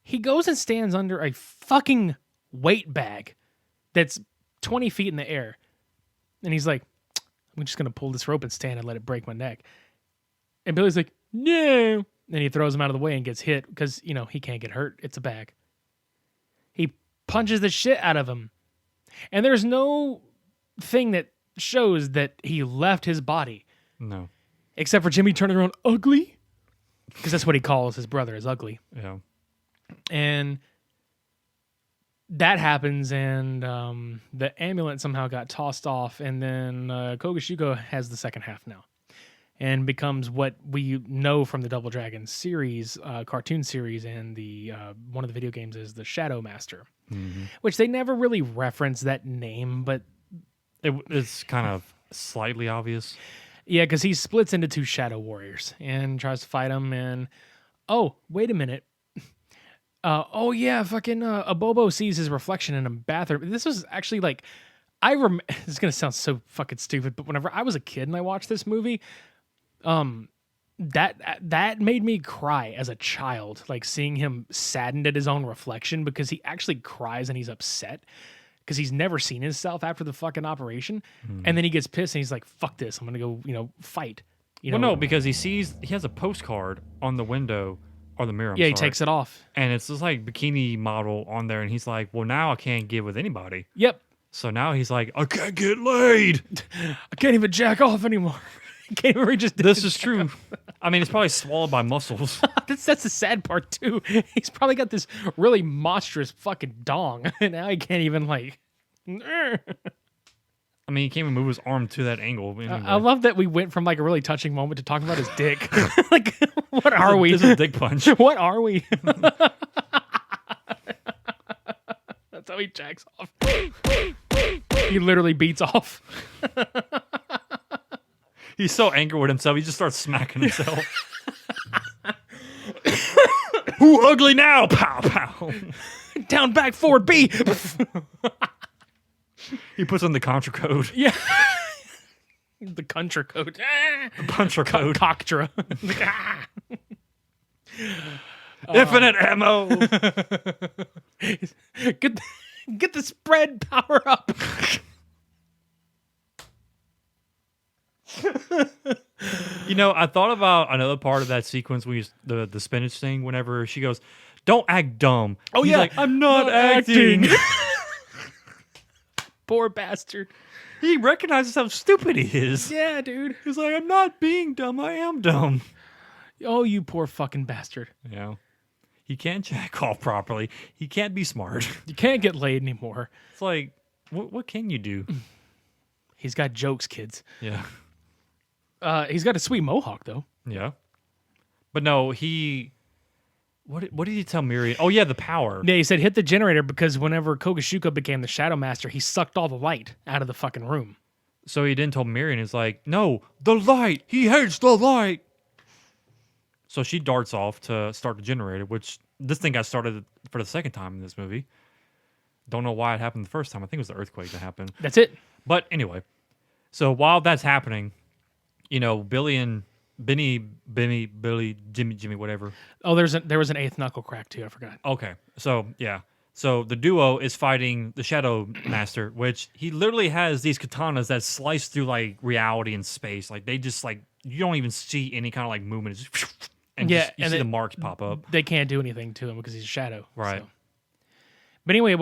He goes and stands under a fucking weight bag that's 20 feet in the air. And he's like, I'm just going to pull this rope and stand and let it break my neck. And Billy's like, no. And he throws him out of the way and gets hit because, he can't get hurt. It's a bag. He punches the shit out of him. And there's no thing that shows that he left his body. No. Except for Jimmy turning around ugly. Because that's what he calls his brother, is ugly. Yeah. And that happens, and the amulet somehow got tossed off, and then Kogashuko has the second half now, and becomes what we know from the Double Dragon series, cartoon series, and the one of the video games is the Shadow Master, which they never really reference that name, but it's kind of slightly obvious. Yeah, because he splits into two Shadow Warriors and tries to fight them, and oh, wait a minute. Fucking Abobo sees his reflection in a bathroom. This was actually like, this is gonna sound so fucking stupid, but whenever I was a kid and I watched this movie, that made me cry as a child, like seeing him saddened at his own reflection, because he actually cries and he's upset because he's never seen himself after the fucking operation, and then he gets pissed and he's like, "Fuck this! I'm gonna go, fight." Well, no, because he has a postcard on the window. Or the mirror. He takes it off. And it's this like bikini model on there. And he's like, well, now I can't get with anybody. Yep. So now he's like, I can't get laid. I can't even jack off anymore. I can't even reach his dick. This is true. I mean, it's probably swallowed by muscles. That's the sad part too. He's probably got this really monstrous fucking dong, and now he can't even like. I mean, he can't even move his arm to that angle. Anyway. I love that we went from like a really touching moment to talking about his dick. Like, what are we? This is a dick punch. What are we? That's how he jacks off. He literally beats off. He's so angry with himself, he just starts smacking himself. Who ugly now? Pow, pow. Down, back, forward, B. He puts on the contra code. Yeah. The contra code. Contra code. Coctra. Infinite ammo. Get the spread power up. You know, I thought about another part of that sequence we used the spinach thing whenever she goes, "Don't act dumb." Oh, He's yeah. like, I'm not acting. Poor bastard. He recognizes how stupid he is. Yeah, dude. He's like, I'm not being dumb, I am dumb. Oh, you poor fucking bastard. You know, he can't jack off properly. He can't be smart. You can't get laid anymore. It's like, what can you do? He's got jokes, kids. Yeah. He's got a sweet mohawk, though. Yeah. But no, what did he tell Miriam? Oh, yeah, the power. Yeah, he said hit the generator because whenever Kogashuka became the Shadow Master, he sucked all the light out of the fucking room. So he didn't tell Miriam. He's like, no, the light. He hates the light. So she darts off to start the generator, which this thing got started for the second time in this movie. Don't know why it happened the first time. I think it was the earthquake that happened. That's it. But anyway, so while that's happening, you know, Billy, Jimmy, whatever. Oh, there was an eighth knuckle crack too. I forgot. Okay, so yeah. So the duo is fighting the Shadow Master, which he literally has these katanas that slice through like reality and space. Like they just like, you don't even see any kind of like movement. It's just, and Yeah, just, you and see they- the marks pop up. They can't do anything to him because he's a shadow. Right. So. But anyway,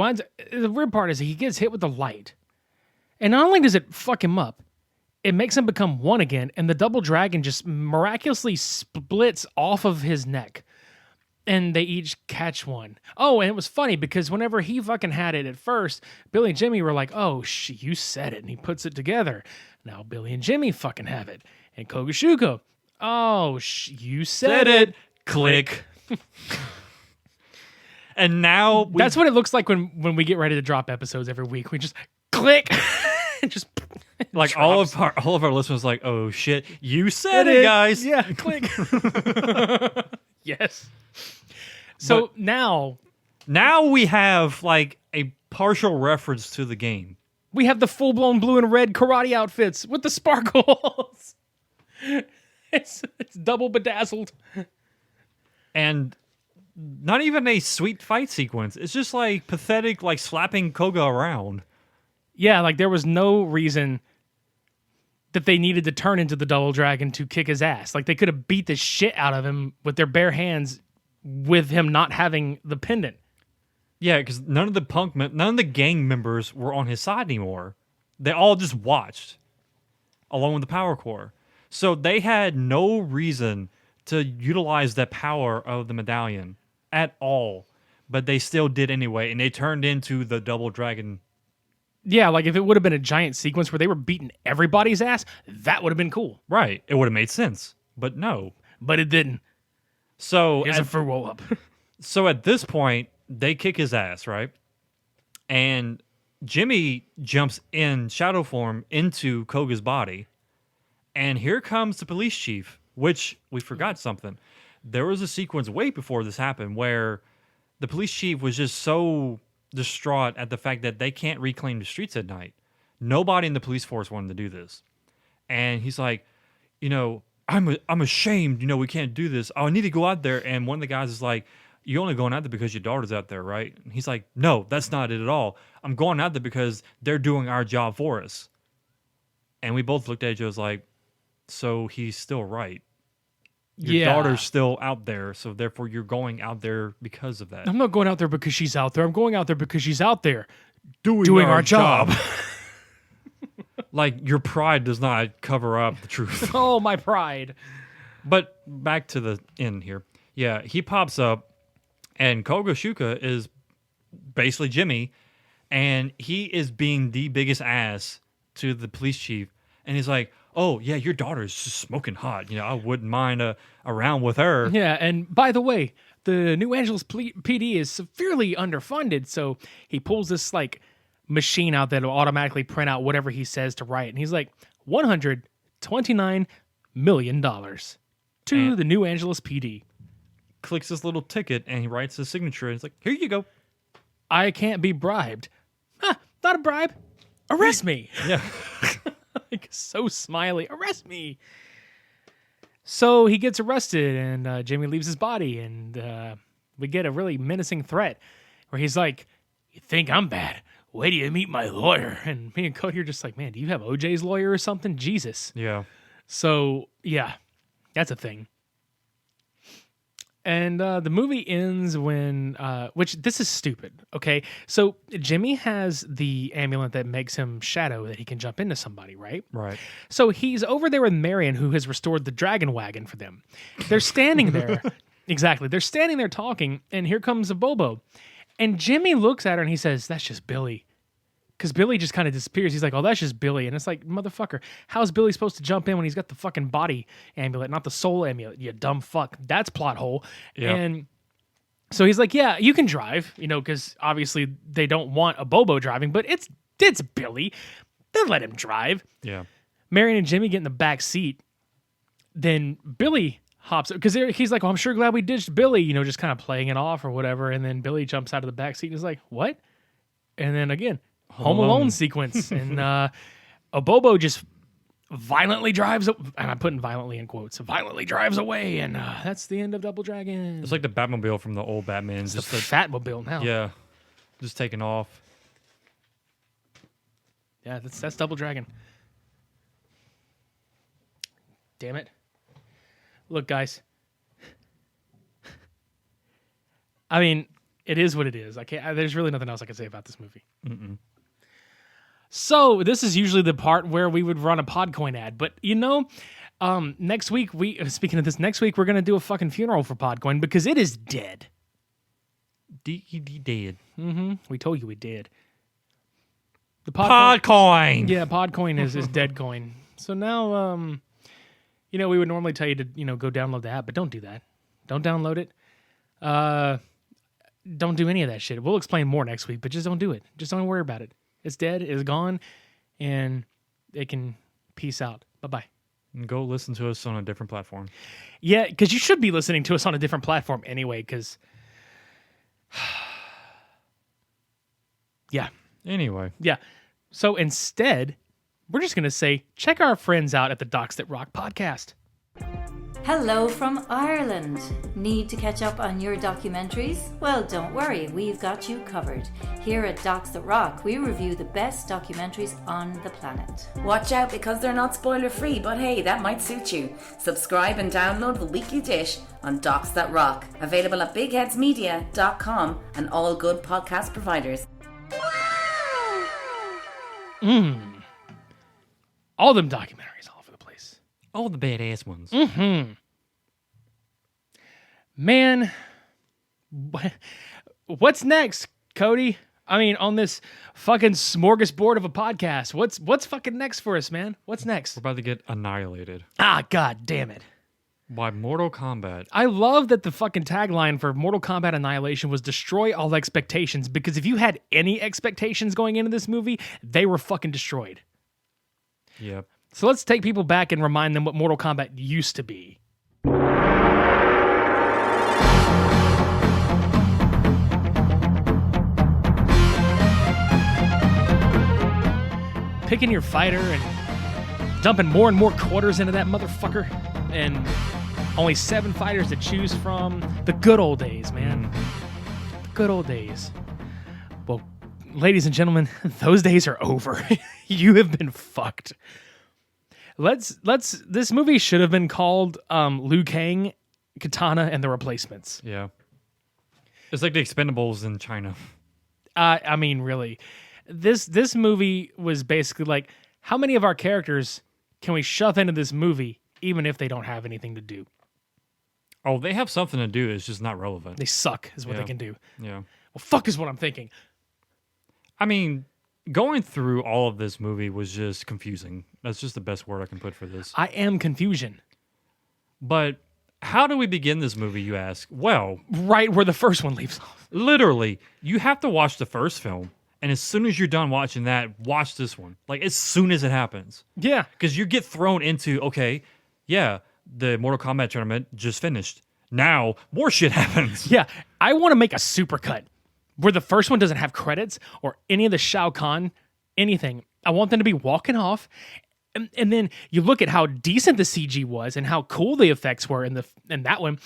the weird part is he gets hit with the light. And not only does it fuck him up, it makes him become one again, and the double dragon just miraculously splits off of his neck. And they each catch one. Oh, and it was funny because whenever he fucking had it at first, Billy and Jimmy were like, oh, you said it. And he puts it together. Now Billy and Jimmy fucking have it. And Kogashuko, oh, you said it. Click. And now That's what it looks like when we get ready to drop episodes every week. We just click. And just like drops. all of our listeners like, oh shit, you said it, guys. Yeah, click. Yes. So But- now Now we have like a partial reference to the game. we have the full-blown blue and red karate outfits with the sparkles. It's double bedazzled. And not even a sweet fight sequence. It's just like pathetic, like slapping Koga around. Yeah, like there was no reason that they needed to turn into the double dragon to kick his ass. Like they could have beat the shit out of him with their bare hands with him not having the pendant. Yeah, because none of the gang members were on his side anymore. They all just watched, along with the power core. So they had no reason to utilize the power of the medallion at all. But they still did anyway, and they turned into the double dragon. Yeah, like if it would have been a giant sequence where they were beating everybody's ass, that would have been cool. Right. It would have made sense. But no. But it didn't. So Here's a for roll up. So at this point, they kick his ass, right? And Jimmy jumps in shadow form into Koga's body. And here comes the police chief, which we forgot something. There was a sequence way before this happened where the police chief was just so distraught at the fact that they can't reclaim the streets at night. Nobody in the police force wanted to do this. And he's like, you know, I'm ashamed, you know, we can't do this. Oh, I need to go out there. And one of the guys is like, you're only going out there because your daughter's out there, right? And he's like, no, that's not it at all. I'm going out there because they're doing our job for us. And we both looked at each other like, so he's still right. Your daughter's still out there, so therefore you're going out there because of that. I'm not going out there because she's out there. I'm going out there because she's out there doing our job. Like, your pride does not cover up the truth. Oh, my pride. But back to the end here. Yeah, he pops up, and Kogoshuka is basically Jimmy, and he is being the biggest ass to the police chief. And he's like, oh, yeah, your daughter is just smoking hot. I wouldn't mind around with her. Yeah, and by the way, the New Angeles PD is severely underfunded, so he pulls this like machine out that'll automatically print out whatever he says to write, and he's like, $129 million to the New Angeles PD. Clicks this little ticket, and he writes his signature, and it's like, here you go. I can't be bribed. Not a bribe. Arrest me. Yeah. Like, so smiley. Arrest me. So he gets arrested, and Jimmy leaves his body, and we get a really menacing threat where he's like, you think I'm bad? Wait till you meet my lawyer. And me and Cody are just like, man, do you have OJ's lawyer or something? Jesus. Yeah. So, yeah, that's a thing. And the movie ends when, which this is stupid, okay? So Jimmy has the amulet that makes him shadow that he can jump into somebody, right? Right. So he's over there with Marion, who has restored the dragon wagon for them. They're standing there. Exactly. They're standing there talking, and here comes a Bobo. And Jimmy looks at her and he says, that's just Billy. Because Billy just kind of disappears. He's like, oh, that's just Billy. And it's like, motherfucker, how's Billy supposed to jump in when he's got the fucking body amulet, not the soul amulet, you dumb fuck. That's plot hole. Yep. And so he's like, yeah, you can drive, because obviously they don't want a Bobo driving, but it's Billy. They let him drive. Yeah. Marion and Jimmy get in the back seat. Then Billy hops, because he's like, oh, I'm sure glad we ditched Billy, just kind of playing it off or whatever. And then Billy jumps out of the back seat and is like, what? And then again, Home Alone sequence, and a Bobo just violently drives, and I'm putting violently in quotes, violently drives away, and that's the end of Double Dragon. It's like the Batmobile from the old Batman. It's Just the Fatmobile now. Yeah. Just taking off. Yeah, that's Double Dragon. Damn it. Look, guys. I mean, it is what it is. There's really nothing else I can say about this movie. Mm-mm. So this is usually the part where we would run a Podcoin ad, but next week next week we're gonna do a fucking funeral for Podcoin because it is dead. Dead. Mm-hmm. We told you we did. The Podcoin. Yeah, Podcoin is dead coin. So now, we would normally tell you to go download the app, but don't do that. Don't download it. Don't do any of that shit. We'll explain more next week, but just don't do it. Just don't worry about it. It's dead, it's gone, and it can peace out. Bye-bye. And go listen to us on a different platform. Yeah, because you should be listening to us on a different platform anyway, because... yeah. Anyway. Yeah. So instead, we're just going to say, check our friends out at the Docs That Rock podcast. Hello from Ireland. Need to catch up on your documentaries? Well, don't worry, we've got you covered. Here at Docs That Rock, we review the best documentaries on the planet. Watch out because they're not spoiler free, but hey, that might suit you. Subscribe and download the weekly dish on Docs That Rock, available at bigheadsmedia.com and all good podcast providers. All them documentaries all over the place. All the badass ones. Mm-hmm. Man, what's next, Cody? I mean, on this fucking smorgasbord of a podcast, what's fucking next for us, man? What's next? We're about to get annihilated. Ah, god damn it. By Mortal Kombat. I love that the fucking tagline for Mortal Kombat Annihilation was destroy all expectations, because if you had any expectations going into this movie, they were fucking destroyed. Yep. So let's take people back and remind them what Mortal Kombat used to be. Picking your fighter and dumping more and more quarters into that motherfucker, and only 7 fighters to choose from. The good old days, man. The good old days. Well, ladies and gentlemen, those days are over. You have been fucked. This movie should have been called Liu Kang, Katana, and the Replacements. Yeah. It's like the Expendables in China. I mean, really. This movie was basically like, how many of our characters can we shove into this movie even if they don't have anything to do. Oh, they have something to do. It's just not relevant. They suck, is what Yeah. they can do. Yeah. Well, fuck is what I'm thinking. I mean, going through all of this movie was just confusing. That's just the best word I can put for this. I am confusion. But how do we begin this movie, you ask? Well, Right where the first one leaves off. literally, you have to watch the first film. And as soon as you're done watching that, watch this one. Like, as soon as it happens. Yeah. Because you get thrown into, okay, yeah, the Mortal Kombat tournament just finished. Now, more shit happens. Yeah. I want to make a supercut where the first one doesn't have credits or any of the Shao Kahn, anything. I want them to be walking off. And then you look at how decent the CG was and how cool the effects were in that one.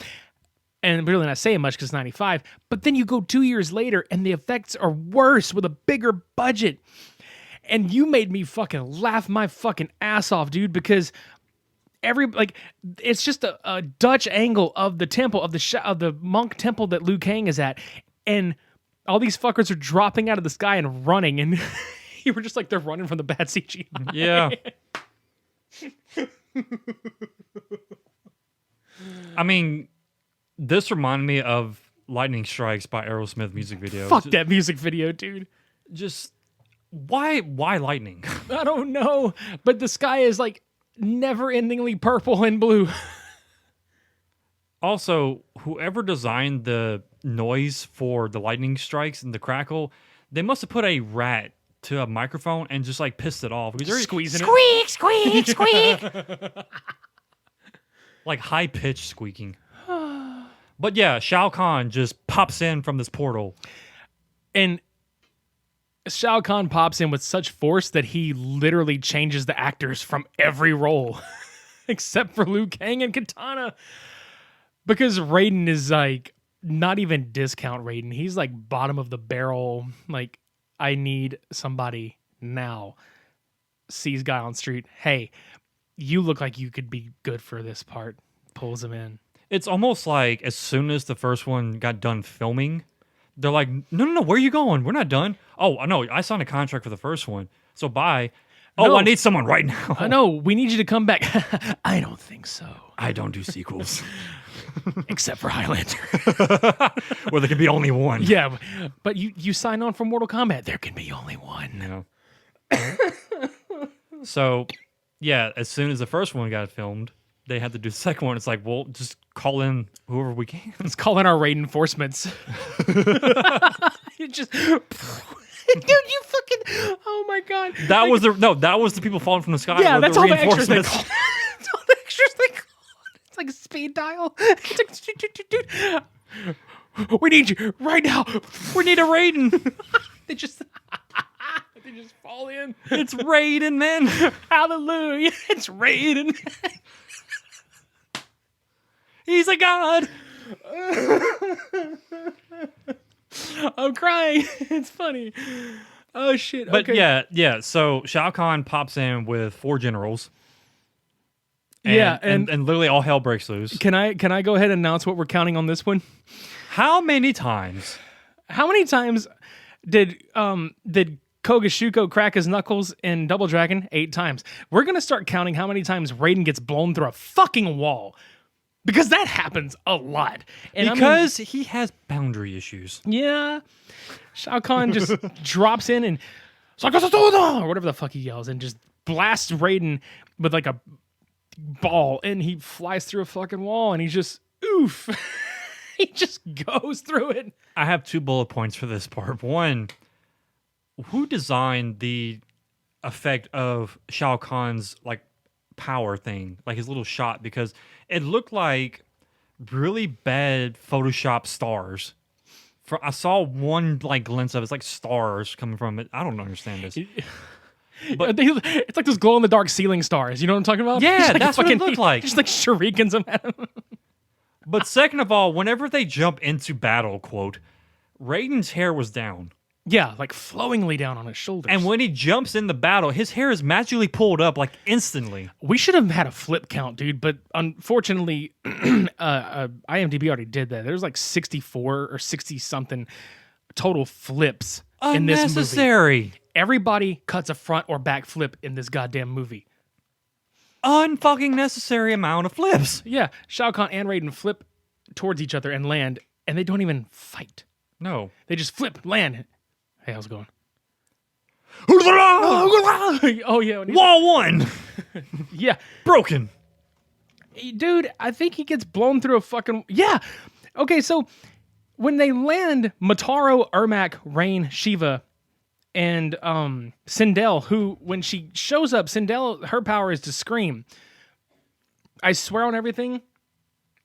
And really not saying much because it's 95. But then you go 2 years later and the effects are worse with a bigger budget. And you made me fucking laugh my fucking ass off, dude, because it's just a Dutch angle of the temple, of the monk temple that Liu Kang is at. And all these fuckers are dropping out of the sky and running. And you were just like, they're running from the bad CGI. Yeah. I mean, this reminded me of Lightning Strikes by Aerosmith music video. Fuck that music video, dude. Just why lightning? I don't know. But the sky is like never-endingly purple and blue. Also, whoever designed the noise for the lightning strikes and the crackle, they must have put a rat to a microphone and just like pissed it off. Because they're Squeezing Squeak, squeak, squeak. like high pitched squeaking. But yeah, Shao Kahn just pops in from this portal. And Shao Kahn pops in with such force that he literally changes the actors from every role except for Liu Kang and Katana. Because Raiden is like not even discount Raiden. He's like bottom of the barrel. Like, I need somebody now. Sees guy on street. Hey, you look like you could be good for this part. Pulls him in. It's almost like as soon as the first one got done filming, they're like, no, where are you going? We're not done. Oh, no, I signed a contract for the first one. So bye. Oh, No. I need someone right now. I know, we need you to come back. I don't think so. I don't do sequels. Except for Highlander. Where there can be only one. Yeah, but you sign on for Mortal Kombat. There can be only one. Yeah. So, yeah, as soon as the first one got filmed, they had to do the second one. It's like, well, just call in whoever we can. Let's call in our reinforcements. You just, dude, you fucking, oh my god. That was the people falling from the sky. Yeah, were that's the all the extras they reinforcements. call. That's all the extras they call. It's like a speed dial. It's like, we need you right now. We need a Raiden. They just fall in. It's Raiden, man. Hallelujah. It's Raiden. He's a god. I'm crying. It's funny. Oh shit. But okay. yeah. So Shao Kahn pops in with 4 generals. Yeah, and literally all hell breaks loose. Can I go ahead and announce what we're counting on this one? How many times? How many times did Kogashuko crack his knuckles in Double Dragon? 8 times. We're gonna start counting how many times Raiden gets blown through a fucking wall. Because that happens a lot. And Because he has boundary issues. yeah. Shao Kahn just drops in and or whatever the fuck he yells and just blasts Raiden with like a ball and he flies through a fucking wall and he's just oof. He just goes through it. I have 2 bullet points for this part. One, who designed the effect of Shao Kahn's like power thing, like his little shot? Because it looked like really bad Photoshop stars. I saw one like glimpse of it. It's like stars coming from it. I don't understand this. But It's like those glow in the dark ceiling stars. You know what I'm talking about? Yeah, Just like that's what it looked like. Just like shurikens them at him. But second of all, whenever they jump into battle, quote, Raiden's hair was down. Yeah, like flowingly down on his shoulders. And when he jumps in the battle, his hair is magically pulled up like instantly. We should have had a flip count, dude, but unfortunately, IMDb already did that. There's like 64 or 60 something total flips in this movie. Unnecessary. Everybody cuts a front or back flip in this goddamn movie. unfucking necessary amount of flips. Yeah, Shao Kahn and Raiden flip towards each other and land, and they don't even fight. No. They just flip, land. Hey, how's it going? Wall Oh, yeah. when he's- 1. Yeah. Broken. Dude, I think he gets blown through a fucking... Yeah. Okay, so when they land, Motaro, Ermac, Rain, Shiva, and Sindel, who, when she shows up, Sindel, her power is to scream. I swear on everything,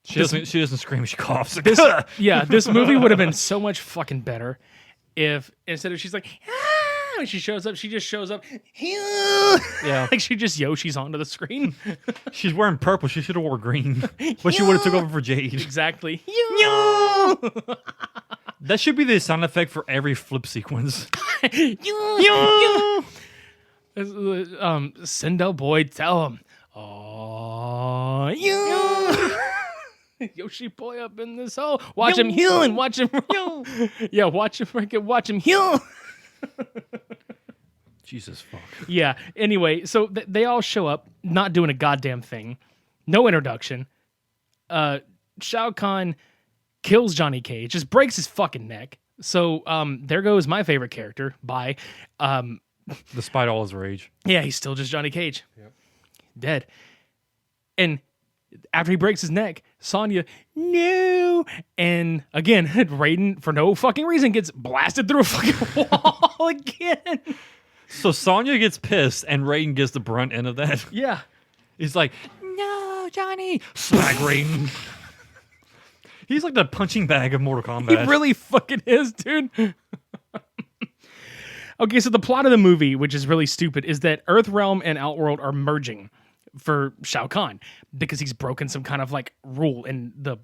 She doesn't scream, she coughs. this movie would have been so much fucking better if instead of she's like, when she shows up, she just shows up. Yeah. Like she just Yoshi's onto the screen. She's wearing purple. She should have wore green. But she would have took over for Jade. Exactly. That should be the sound effect for every flip sequence. Sindel boy, tell him. Oh, Yoshi boy up in this hole. Watch him heal and watch him roll. Yeah, watch him heal. Jesus fuck. Yeah. Anyway, so they all show up, not doing a goddamn thing. No introduction. Shao Kahn kills Johnny Cage, just breaks his fucking neck. So there goes my favorite character. Bye. Despite all his rage. Yeah, he's still just Johnny Cage. Yep. Dead. And after he breaks his neck, Sonya, no. And again, Raiden, for no fucking reason, gets blasted through a fucking wall again. So Sonya gets pissed and Raiden gets the brunt end of that. Yeah. He's like, no, Johnny. Smack Raiden. He's like the punching bag of Mortal Kombat. He really fucking is, dude. Okay, so the plot of the movie, which is really stupid, is that Earthrealm and Outworld are merging for Shao Kahn because he's broken some kind of like rule in the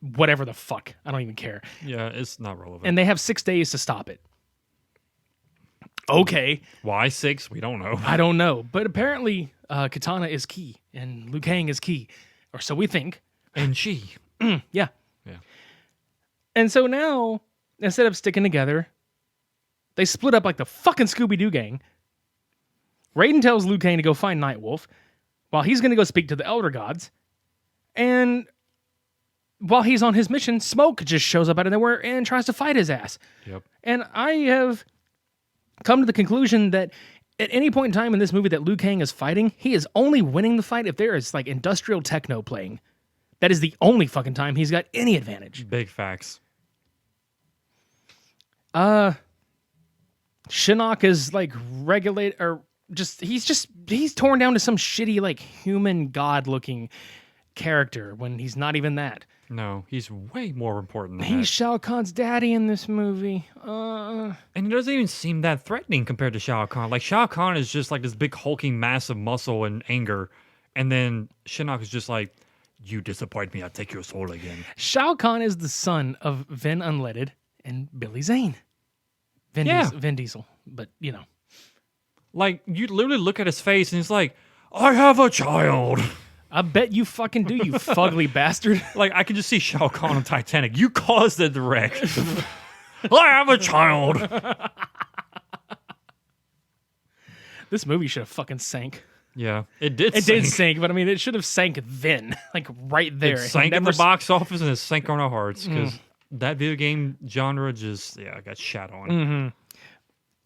whatever the fuck. I don't even care. Yeah, it's not relevant. And they have 6 days to stop it. Okay. Why 6? We don't know. I don't know. But apparently Katana is key and Liu Kang is key. Or so we think. And she. Yeah. Yeah. And so now, instead of sticking together, they split up like the fucking Scooby-Doo gang. Raiden tells Liu Kang to go find Nightwolf while he's going to go speak to the Elder Gods. And while he's on his mission, Smoke just shows up out of nowhere and tries to fight his ass. Yep. And I have come to the conclusion that at any point in time in this movie that Liu Kang is fighting, he is only winning the fight if there is like industrial techno playing. That is the only fucking time he's got any advantage. Big facts. Shinnok is like regulate or he's torn down to some shitty like human god looking character when he's not even that. No, he's way more important than He's that. Shao Kahn's daddy in this movie. And he doesn't even seem that threatening compared to Shao Kahn. Like, Shao Kahn is just like this big hulking mass of muscle and anger. And then Shinnok is just like, you disappoint me, I'll take your soul again. Shao Kahn is the son of Vin Unleaded and Billy Zane. Vin Diesel, but you know. Like, you literally look at his face and he's like, I have a child. I bet you fucking do, you fugly bastard. Like, I can just see Shao Kahn on Titanic. You caused the wreck. I have a child. This movie should have fucking sank. Yeah, it did It sink. did sink, but I mean, it should have sank then, like right there. It sank in Never the box office and it sank on our hearts because that video game genre just, got shat on. Mm-hmm.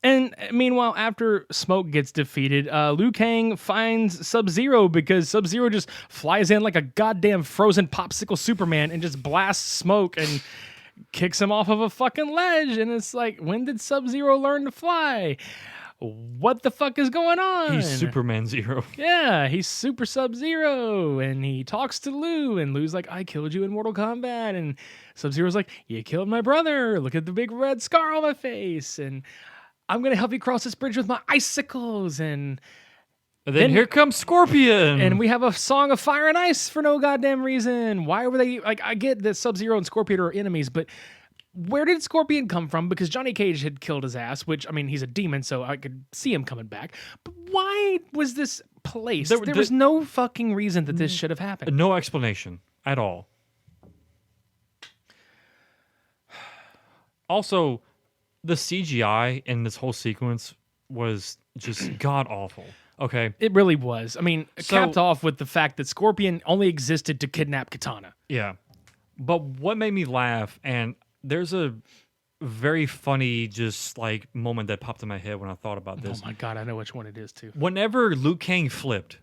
And meanwhile, after Smoke gets defeated, Liu Kang finds Sub-Zero because Sub-Zero just flies in like a goddamn frozen popsicle Superman and just blasts Smoke and kicks him off of a fucking ledge. And it's like, when did Sub-Zero learn to fly? What the fuck is going on? He's Superman Zero. Yeah, he's Super Sub-Zero, and he talks to Liu, and Liu's like, I killed you in Mortal Kombat, and Sub-Zero's like, you killed my brother, look at the big red scar on my face, and I'm gonna help you cross this bridge with my icicles, and then here comes Scorpion. and we have a song of fire and ice for no goddamn reason. Why were they, like, I get that Sub-Zero and Scorpion are enemies, but where did Scorpion come from? Because Johnny Cage had killed his ass, which, I mean, he's a demon, so I could see him coming back. But why was this placed? There was no fucking reason that this should have happened. No explanation at all. Also, the CGI in this whole sequence was just god awful. Okay. It really was. I mean, capped off with the fact that Scorpion only existed to kidnap Katana. Yeah. But what made me laugh, and there's a very funny just like moment that popped in my head when I thought about this. Oh my God, I know which one it is too. Whenever Liu Kang flipped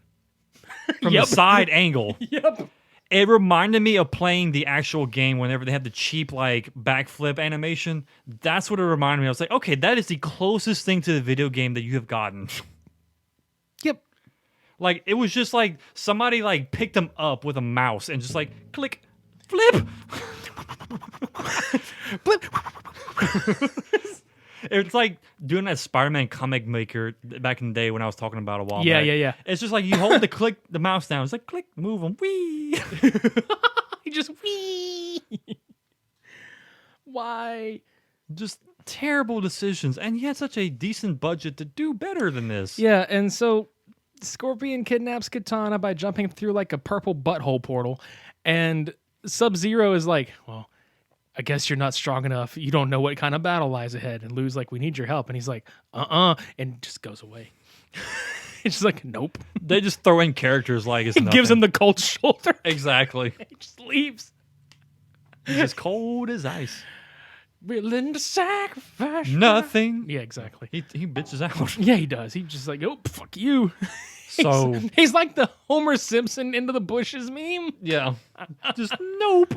from the side angle, Yep. it reminded me of playing the actual game whenever they had the cheap like backflip animation. That's what it reminded me. I was like, okay, that is the closest thing to the video game that you have gotten. Yep. Like it was just like somebody like picked them up with a mouse and just like click, flip, flip. It's like doing that Spider-Man comic maker back in the day when I was talking about a while back. Yeah. It's just like you hold the mouse down. It's like click, move them, wee. He just wee. Why? Just terrible decisions, and you had such a decent budget to do better than this. Yeah, and so Scorpion kidnaps Katana by jumping through like a purple butthole portal, and Sub-Zero is like, well, I guess you're not strong enough. You don't know what kind of battle lies ahead. And Liu's like, we need your help. And he's like, and just goes away. It's just like, nope. They just throw in characters like it's He nothing. gives him the cold shoulder. Exactly. He just leaves. He's as cold as ice. Willing to sacrifice. Nothing. Yeah, exactly. He bitches out. Yeah, he does. He's just like, oh, fuck you. So he's like the Homer Simpson into the bushes meme. yeah, just nope.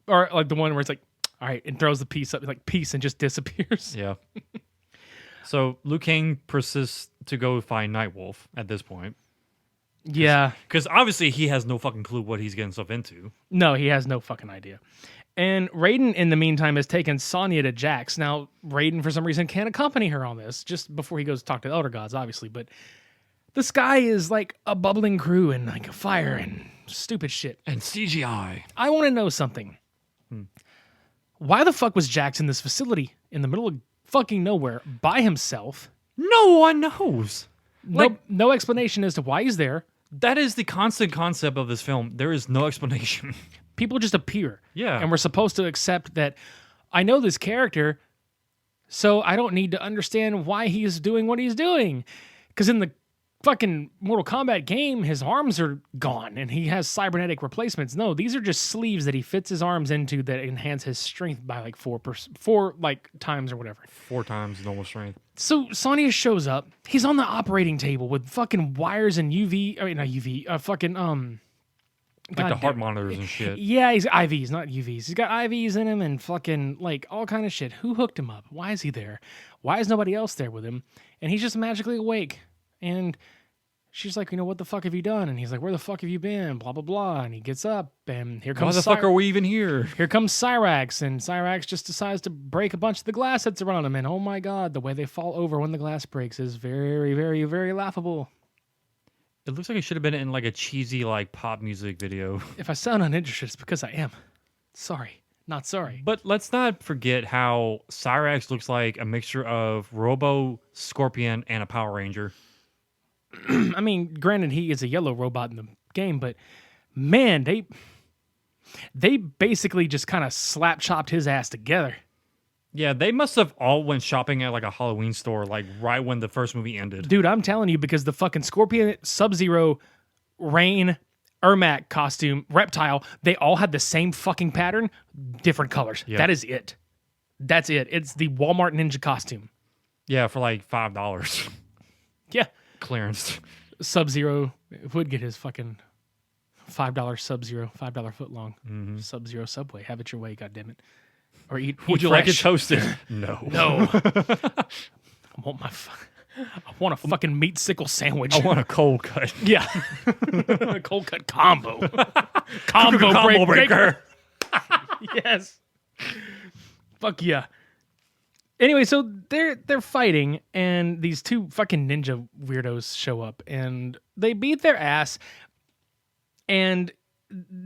Or like the one where it's like, all right, and throws the piece up, like peace, and just disappears. Yeah. So Liu Kang persists to go find Nightwolf at this point. Yeah. Because obviously he has no fucking clue what he's getting himself into. No, he has no fucking idea. And Raiden, in the meantime, has taken Sonya to Jax. Now, Raiden, for some reason, can't accompany her on this, just before he goes to talk to the Elder Gods, obviously. But the sky is like a bubbling crew and like a fire and stupid shit. And CGI. I want to know something. Why the fuck was Jax in this facility in the middle of fucking nowhere by himself? No one knows. No explanation as to why he's there. That is the constant concept of this film. There is no explanation. People just appear. Yeah. And we're supposed to accept that I know this character, so I don't need to understand why he's doing what he's doing. Because in the fucking Mortal Kombat game, his arms are gone and he has cybernetic replacements. No, these are just sleeves that he fits his arms into that enhance his strength by like 4 times or whatever. 4 times normal strength. So Sonya shows up. He's on the operating table with fucking wires and UV. I mean, not UV. Like the heart monitors and shit. Yeah, he's IVs, not UVs. He's got IVs in him and fucking like all kind of shit. Who hooked him up? Why is he there? Why is nobody else there with him? And he's just magically awake. And she's like, what the fuck have you done? And he's like, where the fuck have you been? Blah, blah, blah. And he gets up and here comes Why the fuck are we even here? Here comes Cyrax, and Cyrax just decides to break a bunch of the glass that's around him. And oh my God, the way they fall over when the glass breaks is very, very, very laughable. It looks like it should have been in like a cheesy like pop music video. If I sound uninterested, it's because I am. Sorry. Not sorry. But let's not forget how Cyrax looks like a mixture of Robo, Scorpion, and a Power Ranger. I mean, granted, he is a yellow robot in the game, but man, they basically just kind of slap chopped his ass together. Yeah, they must have all went shopping at like a Halloween store, like right when the first movie ended. Dude, I'm telling you, because the fucking Scorpion, Sub-Zero, Rain, Ermac costume, Reptile, they all had the same fucking pattern, different colors. Yep. That is it. That's it. It's the Walmart Ninja costume. Yeah, for like $5. Yeah. Clearance. Sub-Zero would get his fucking $5 Sub-Zero, $5 footlong Sub-Zero Subway. Have it your way, goddammit. Or eat Would you like it fresh. toasted? No. No. I want a fucking meat sickle sandwich. I want a cold cut. Yeah. Cold cut combo. combo breaker. Yes. Fuck yeah. Anyway, so they're fighting, and these two fucking ninja weirdos show up, and they beat their ass. And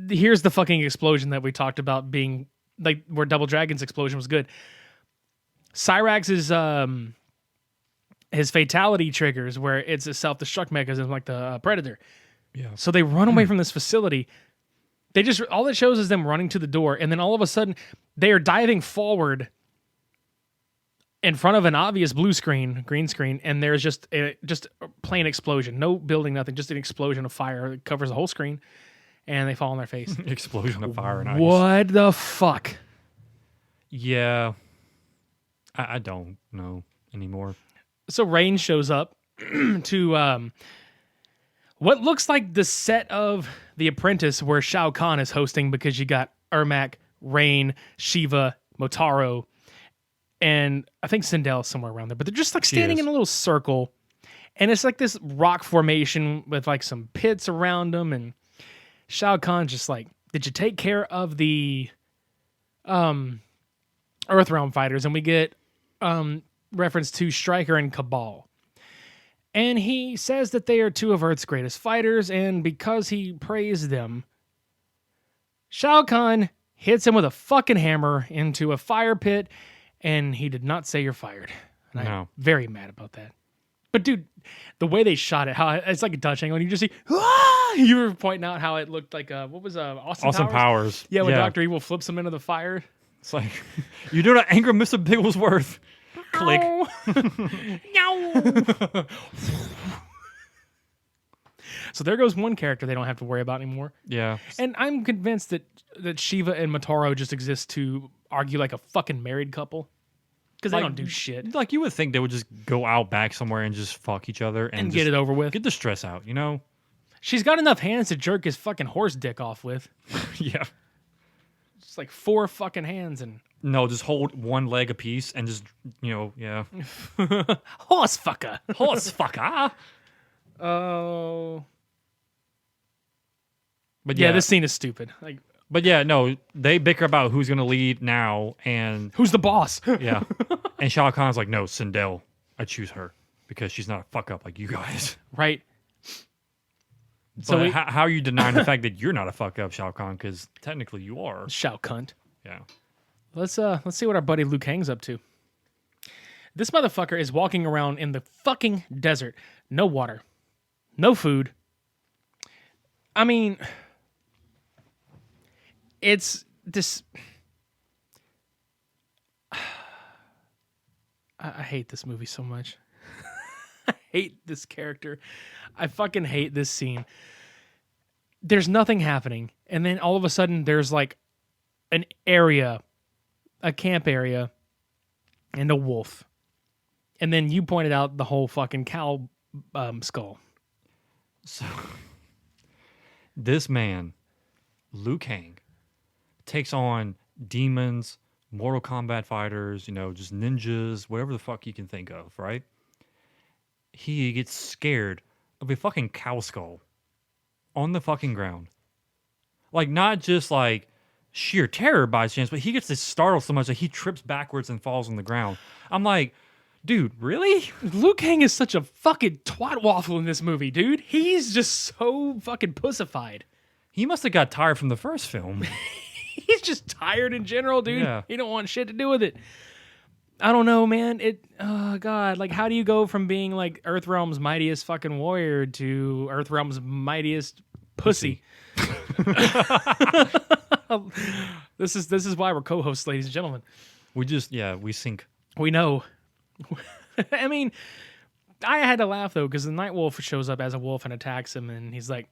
here's the fucking explosion that we talked about being like where Double Dragon's explosion was good. Cyrax's his fatality triggers where it's a self-destruct mechanism like the Predator. Yeah. So they run away from this facility. They just all it shows is them running to the door, and then all of a sudden they are diving forward in front of an obvious green screen, and there's just a plain explosion. No building, nothing, just an explosion of fire that covers the whole screen, and they fall on their face. Explosion of fire and ice. What the fuck? Yeah. I don't know anymore. So Rain shows up to what looks like the set of The Apprentice where Shao Kahn is hosting, because you got Ermac, Rain, Shiva, Motaro, and I think Sindel somewhere around there. But they're just like standing in a little circle, and it's like this rock formation with like some pits around them, and Shao Kahn's just like, did you take care of the Earthrealm fighters? And we get reference to Stryker and Cabal. And he says that they are two of Earth's greatest fighters, and because he praised them, Shao Kahn hits him with a fucking hammer into a fire pit, and he did not say you're fired. And I'm very mad about that. But dude, the way they shot it, how it's like a Dutch angle, and you just see, ah! You were pointing out how it looked like what was Austin Powers? Yeah, when Dr. Evil flips him into the fire. It's like, you do not anger Mr. Bigglesworth. Click. No. So there goes one character they don't have to worry about anymore. Yeah. And I'm convinced that Shiva and Motaro just exist to argue like a fucking married couple. Because they don't do shit. Like, you would think they would just go out back somewhere and just fuck each other. And get it over with. Get the stress out, you know? She's got enough hands to jerk his fucking horse dick off with. Yeah. It's like 4 fucking hands and... No, just hold one leg apiece and just, yeah. Horse fucker. Horse fucker. Oh. But yeah, this scene is stupid. Like, but yeah, no, they bicker about who's going to lead now and... Who's the boss? Yeah. And Shao Kahn's like, no, Sindel. I choose her because she's not a fuck up like you guys. Right. But So how are you denying the fact that you're not a fuck up, Shao Kahn? Because technically you are. Shao cunt. Yeah. Let's see what our buddy Liu Kang's up to. This motherfucker is walking around in the fucking desert. No water. No food. I mean, it's this... I hate this movie so much. I hate this character. I fucking hate this scene. There's nothing happening. And then all of a sudden there's like an area, a camp area, and a wolf. And then you pointed out the whole fucking cow skull. So, this man, Liu Kang, takes on demons, Mortal Kombat fighters, just ninjas, whatever the fuck you can think of, right? He gets scared of a fucking cow skull on the fucking ground. Like, not just like sheer terror by chance, but he gets this startled so much that he trips backwards and falls on the ground. I'm like, dude, really? Liu Kang is such a fucking twat waffle in this movie, dude. He's just so fucking pussified. He must have got tired from the first film. He's just tired in general, dude. Yeah. He don't want shit to do with it. I don't know, man. Oh god, like how do you go from being like Earthrealm's mightiest fucking warrior to Earthrealm's mightiest pussy? This is why we're co-hosts, ladies and gentlemen. We sync. We know. I mean, I had to laugh though because the Night Wolf shows up as a wolf and attacks him, and he's like,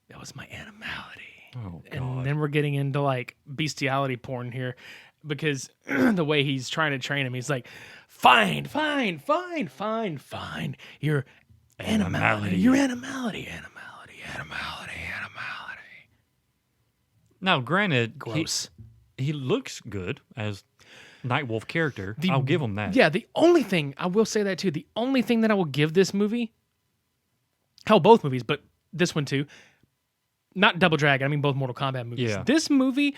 "That was my animality." Oh, God. And then we're getting into like bestiality porn here because the way he's trying to train him, he's like, fine. Your animality. Your animality. Now, granted, Gross. He looks good as Nightwolf character. I'll give him that. Yeah, the only thing, I will say that too, the only thing that I will give this movie, hell, both movies, but this one too, not Double Dragon, I mean both Mortal Kombat movies. Yeah. This movie,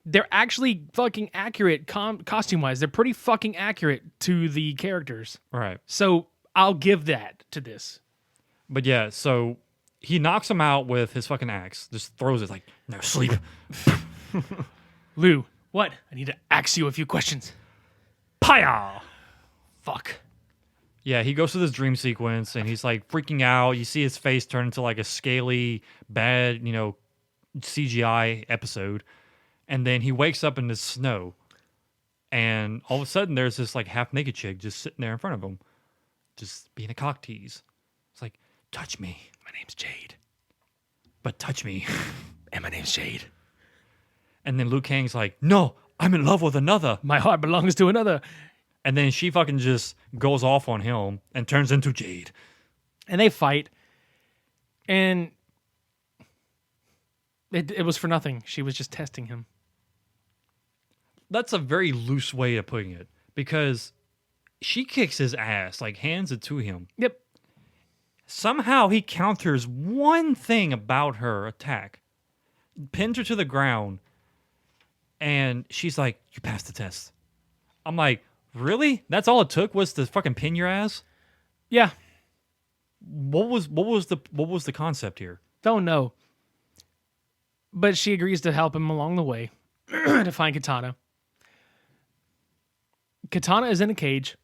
they're actually fucking accurate costume-wise. They're pretty fucking accurate to the characters. Right. So I'll give that to this. But yeah, so he knocks him out with his fucking axe. Just throws it like, no, sleep. Lou, what? I need to ask you a few questions. Paya! Fuck. Yeah, he goes through this dream sequence and he's like freaking out. You see his face turn into like a scaly, bad, CGI episode. And then he wakes up in the snow. And all of a sudden, there's this like half naked chick just sitting there in front of him, just being a cock tease. It's like, touch me. My name's Jade. But touch me. And my name's Jade. And then Liu Kang's like, no, I'm in love with another. My heart belongs to another. And then she fucking just goes off on him and turns into Jade. And they fight. And it was for nothing. She was just testing him. That's a very loose way of putting it. Because she kicks his ass, like hands it to him. Yep. Somehow he counters one thing about her attack. Pins her to the ground. And she's like, you passed the test. I'm like, really? That's all it took was to fucking pin your ass? Yeah. What was the concept here? Don't know. But she agrees to help him along the way to find Katana. Katana is in a cage.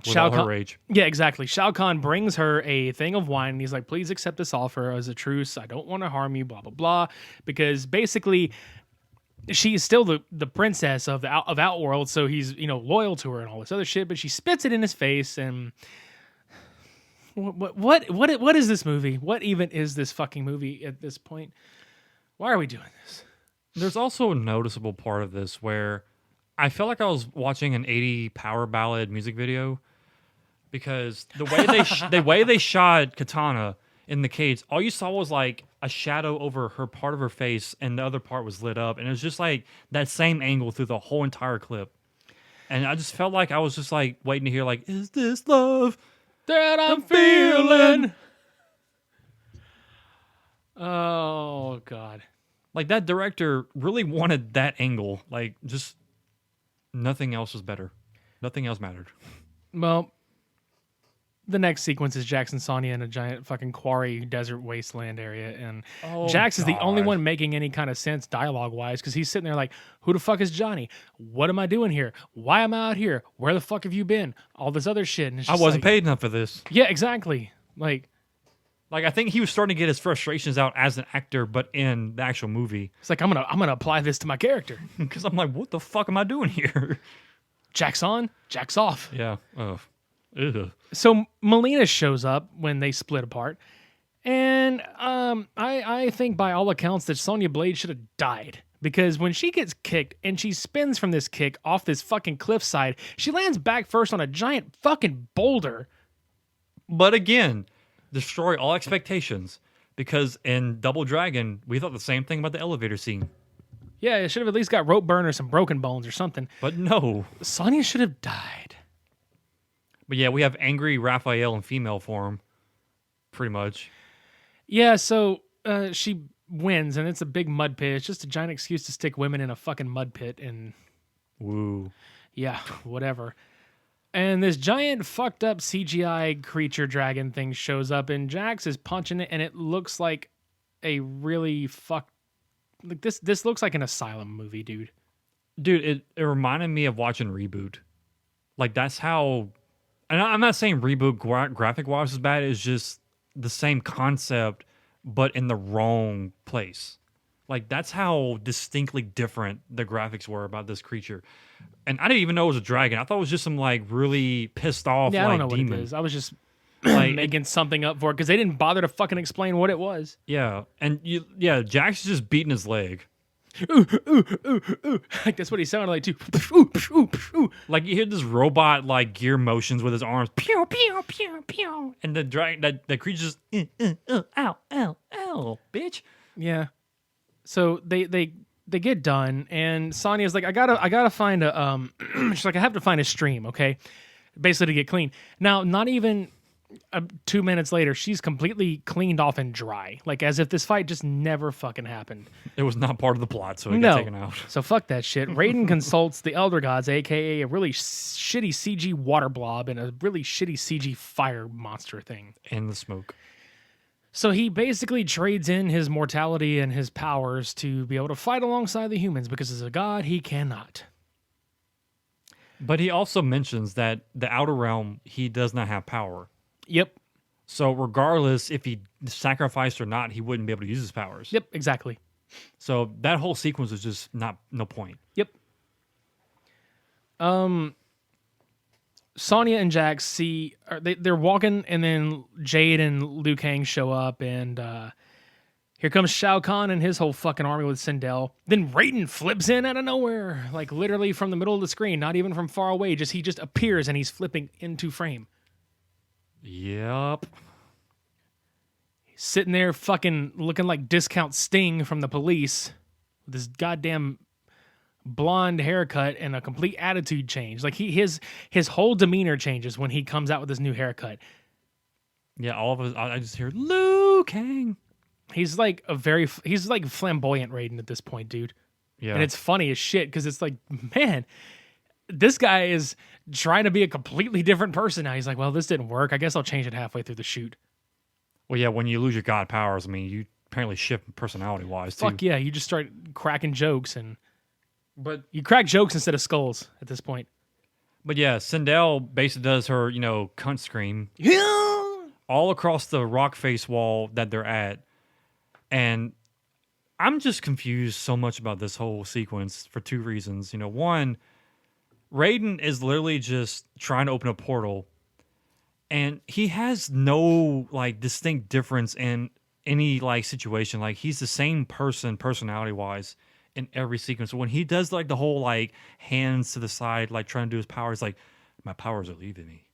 With all her rage. Yeah, exactly. Shao Kahn brings her a thing of wine, and he's like, please accept this offer as a truce. I don't want to harm you, blah, blah, blah. Because basically, she's still the princess of Outworld, so he's, loyal to her and all this other shit, but she spits it in his face, and what is this movie? What even is this fucking movie at this point? Why are we doing this? There's also a noticeable part of this where I felt like I was watching an 80 power ballad music video, because the way they shot Katana in the cage, all you saw was like a shadow over her part of her face, and the other part was lit up, and it was just like that same angle through the whole entire clip. And I just felt like I was just like waiting to hear like, is this love that I'm feeling? Oh God. Like that director really wanted that angle. Like just nothing else was better. Nothing else mattered. Well, the next sequence is Jax and Sonya in a giant fucking quarry desert wasteland area, and Jax is the only one making any kind of sense dialogue-wise, because he's sitting there like, who the fuck is Johnny? What am I doing here? Why am I out here? Where the fuck have you been? All this other shit. And it's I just wasn't paid enough for this. Yeah, exactly. Like I think he was starting to get his frustrations out as an actor, but in the actual movie. It's like, I'm gonna apply this to my character. Because I'm like, what the fuck am I doing here? Jax on, Jax off. Yeah. Ugh. So Melina shows up when they split apart, and I think by all accounts that Sonya Blade should have died, because when she gets kicked and she spins from this kick off this fucking cliffside, she lands back first on a giant fucking boulder. But again, destroy all expectations, because in Double Dragon we thought the same thing about the elevator scene. Yeah, it should have at least got rope burn or some broken bones or something. But no, Sonya should have died. But yeah, we have angry Raphael in female form, pretty much. Yeah, so she wins, and it's a big mud pit. It's just a giant excuse to stick women in a fucking mud pit, and woo. Yeah, whatever. And this giant fucked up CGI creature dragon thing shows up, and Jax is punching it, and it looks like a really fucked... Like this looks like an Asylum movie, dude. Dude, it reminded me of watching Reboot. Like, that's how... And I'm not saying Reboot graphic-wise is bad. It's just the same concept, but in the wrong place. Like, that's how distinctly different the graphics were about this creature. And I didn't even know it was a dragon. I thought it was just some, like, really pissed off, I don't know demon. what it is. I was just like, making something up for it, because they didn't bother to fucking explain what it was. Yeah. And, Jax is just beating his leg. Ooh, ooh, ooh, ooh. Like, that's what he sounded like, too. Ooh, ooh, ooh. Like, you hear this robot, like, gear motions with his arms. Pew, pew, pew, pew. And the dragon, that creature just, ow, ow, ow, bitch. Yeah. So they get done, and Sonya's like, I gotta find a she's like, I have to find a stream, okay, basically to get clean. Now, not even 2 minutes later, she's completely cleaned off and dry, like as if this fight just never fucking happened. It was not part of the plot, so it got taken out. So fuck that shit. Raiden consults the Elder Gods, aka a really shitty CG water blob and a really shitty CG fire monster thing. And the smoke. So he basically trades in his mortality and his powers to be able to fight alongside the humans, because as a god, he cannot. But he also mentions that the Outer Realm, he does not have power. Yep. So regardless if he sacrificed or not, he wouldn't be able to use his powers. Yep, exactly. So that whole sequence is just no point. Yep. Sonya and Jax see they're walking, and then Jade and Liu Kang show up, and here comes Shao Kahn and his whole fucking army with Sindel. Then Raiden flips in out of nowhere, like literally from the middle of the screen, not even from far away. He just appears and he's flipping into frame. Yep. He's sitting there fucking looking like Discount Sting from the Police with this goddamn blonde haircut and a complete attitude change. Like his whole demeanor changes when he comes out with his new haircut. Yeah, all of us. I just hear Liu Kang. He's like flamboyant Raiden at this point, dude. Yeah, And it's funny as shit because it's like, man, this guy is trying to be a completely different person now. He's like, well, this didn't work. I guess I'll change it halfway through the shoot. Well, yeah, when you lose your god powers, I mean, you apparently shift personality-wise, too. Fuck yeah, you just start cracking jokes, But you crack jokes instead of skulls at this point. yeah, Sindel basically does her, cunt scream all across the rock face wall that they're at. And I'm just confused so much about this whole sequence for two reasons. One, Raiden is literally just trying to open a portal, and he has no distinct difference in any situation. Like, he's the same person personality-wise in every sequence. When he does the whole hands to the side, trying to do his powers, my powers are leaving me.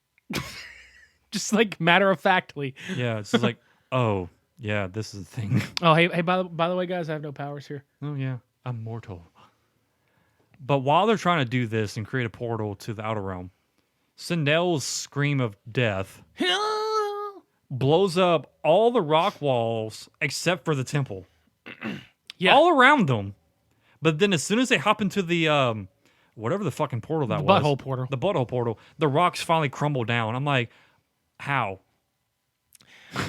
Just matter of factly. Yeah, it's just oh. Yeah, this is the thing. Oh, hey! By the way, guys, I have no powers here. Oh yeah, I'm mortal. But while they're trying to do this and create a portal to the outer realm, Sindel's scream of death blows up all the rock walls except for the temple. Yeah, all around them. But then as soon as they hop into the whatever the fucking portal that was, the butthole portal, the rocks finally crumble down. I'm like, how?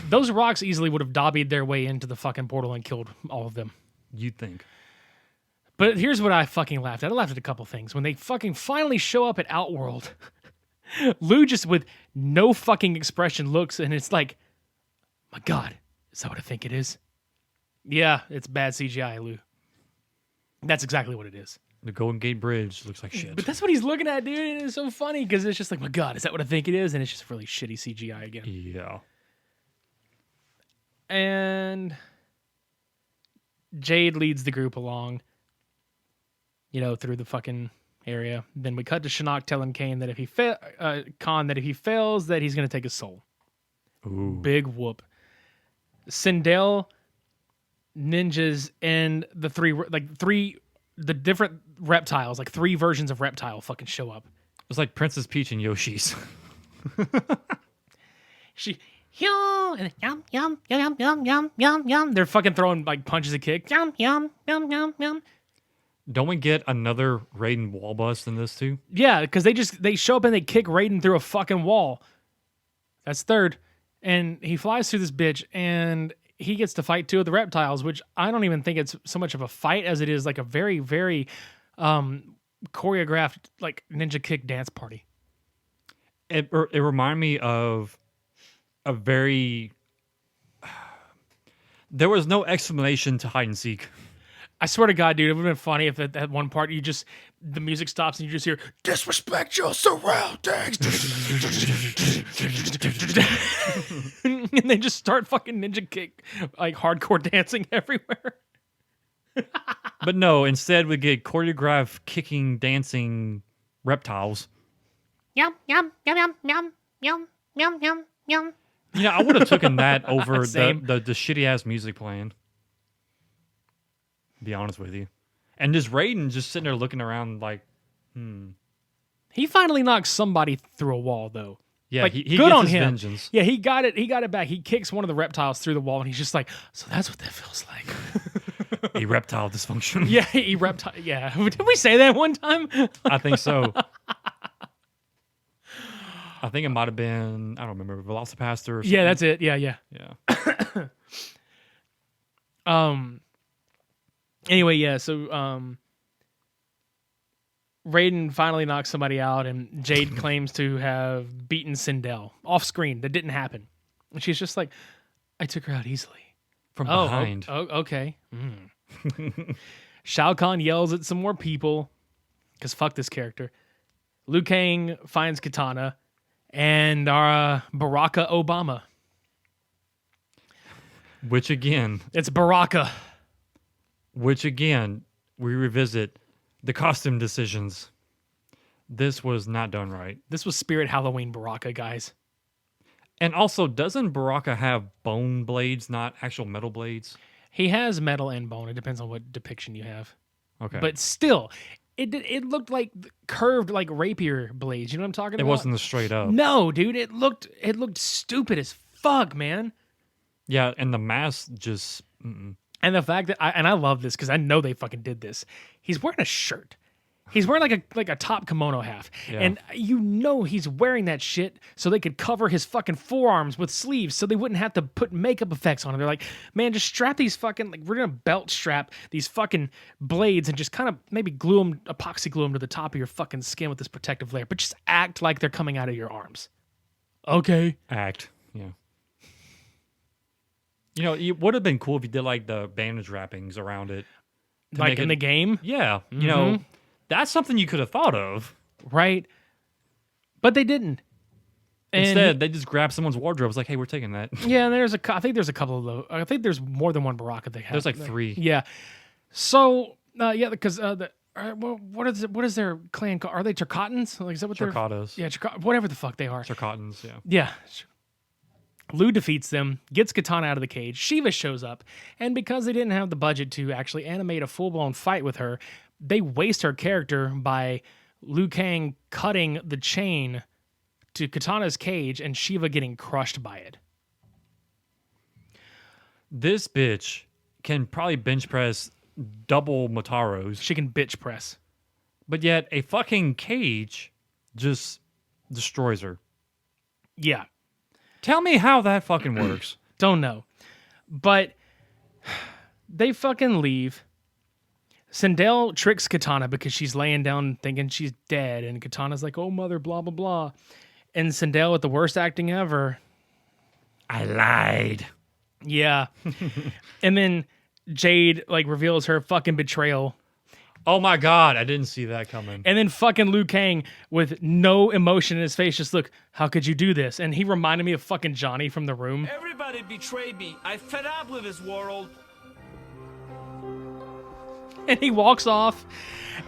Those rocks easily would have dobbied their way into the fucking portal and killed all of them. You'd think. But here's what I fucking laughed at. I laughed at a couple things. When they fucking finally show up at Outworld, Lou just with no fucking expression looks, and it's like, my God, is that what I think it is? Yeah, it's bad CGI, Lou. That's exactly what it is. The Golden Gate Bridge looks like shit. But that's what he's looking at, dude, and it's so funny because it's just like, my God, is that what I think it is? And it's just really shitty CGI again. Yeah. And Jade leads the group along, through the fucking area. Then we cut to Shinnok telling Khan that if he fails, that he's going to take his soul. Ooh. Big whoop. Sindel, ninjas, and the different reptiles, three versions of reptile fucking show up. It's like Princess Peach and Yoshi's. And yum yum yum yum yum yum yum. They're fucking throwing punches and kicks. Yum yum yum yum yum. Don't we get another Raiden wall bust in this too? Yeah, because they show up and they kick Raiden through a fucking wall. That's third, and he flies through this bitch, and he gets to fight two of the reptiles, which I don't even think it's so much of a fight as it is a very very choreographed ninja kick dance party. It reminded me of a very... There was no explanation to hide and seek. I swear to God, dude, it would have been funny if at one part the music stops and you just hear, disrespect your surroundings. And they just start fucking ninja kick, hardcore dancing everywhere. But no, instead we get choreographed kicking, dancing reptiles. Yum, yum, yum, yum, yum, yum, yum, yum, yum. I would have taken that over Same. the shitty ass music playing. To be honest with you. And this Raiden just sitting there looking around He finally knocks somebody through a wall, though. Yeah, he good gets on his him. vengeance. Yeah, he got it back. He kicks one of the reptiles through the wall, and he's just like, so that's what that feels like. Reptile dysfunction. Yeah, yeah. Did we say that one time? I think so. I think it might have been, I don't remember, Velocipaster or something. Yeah, that's it. Yeah. Yeah. Anyway, yeah, so Raiden finally knocks somebody out, and Jade claims to have beaten Sindel off screen. That didn't happen. And she's just like, I took her out easily. From behind. Okay. Shao Kahn yells at some more people, because fuck this character. Liu Kang finds Katana and Baraka Obama. Which again, It's Baraka. we revisit the costume decisions. This was not done right. This was Spirit Halloween Baraka, guys. And also, doesn't Baraka have bone blades, not actual metal blades? He has metal and bone. It depends on what depiction you have. Okay. But still, it looked like curved like rapier blades. You know what I'm talking about? It wasn't the straight up. No, dude. It looked stupid as fuck, man. Yeah, and the mask just... And the fact that I love this because I know they fucking did this. He's wearing a shirt. He's wearing like a top kimono half. Yeah. And you know he's wearing that shit so they could cover his fucking forearms with sleeves so they wouldn't have to put makeup effects on him. They're like, man, just strap these fucking, like, we're going to belt strap these fucking blades and just kind of maybe glue them, epoxy glue them to the top of your fucking skin with this protective layer. But just act like they're coming out of your arms. Okay. Act, yeah. You know, it would have been cool if you did like the bandage wrappings around it. Like in the game? Yeah. You know, that's something you could have thought of. Right. But they didn't. And Instead, they just grabbed someone's wardrobe. It's like, hey, we're taking that. yeah, and I think there's a couple of those. I think there's more than one Baraka they have. There's like 3. Yeah. So, yeah, because what is their clan called? Are they Turkotans? Like, is that what they're? Turkatas. Yeah, whatever the fuck they are. Turkotans, yeah. Yeah. Liu defeats them, gets Katana out of the cage. Shiva shows up, and because they didn't have the budget to actually animate a full-blown fight with her, they waste her character by Liu Kang cutting the chain to Katana's cage and Shiva getting crushed by it. This bitch can probably bench press double Motaros, She can bitch press. but yet a fucking cage just destroys her. Yeah. Tell me how that fucking works. Don't know. But they fucking leave. Sindel tricks Katana because she's laying down thinking she's dead. And Katana's like, oh, mother, blah, blah, blah. And Sindel with the worst acting ever. I lied. Yeah. And then Jade like reveals her fucking betrayal. Oh my God, I didn't see that coming. And then fucking Liu Kang with no emotion in his face, just look, how could you do this? And he reminded me of fucking Johnny from The Room. Everybody betrayed me. I fed up with this world. And he walks off.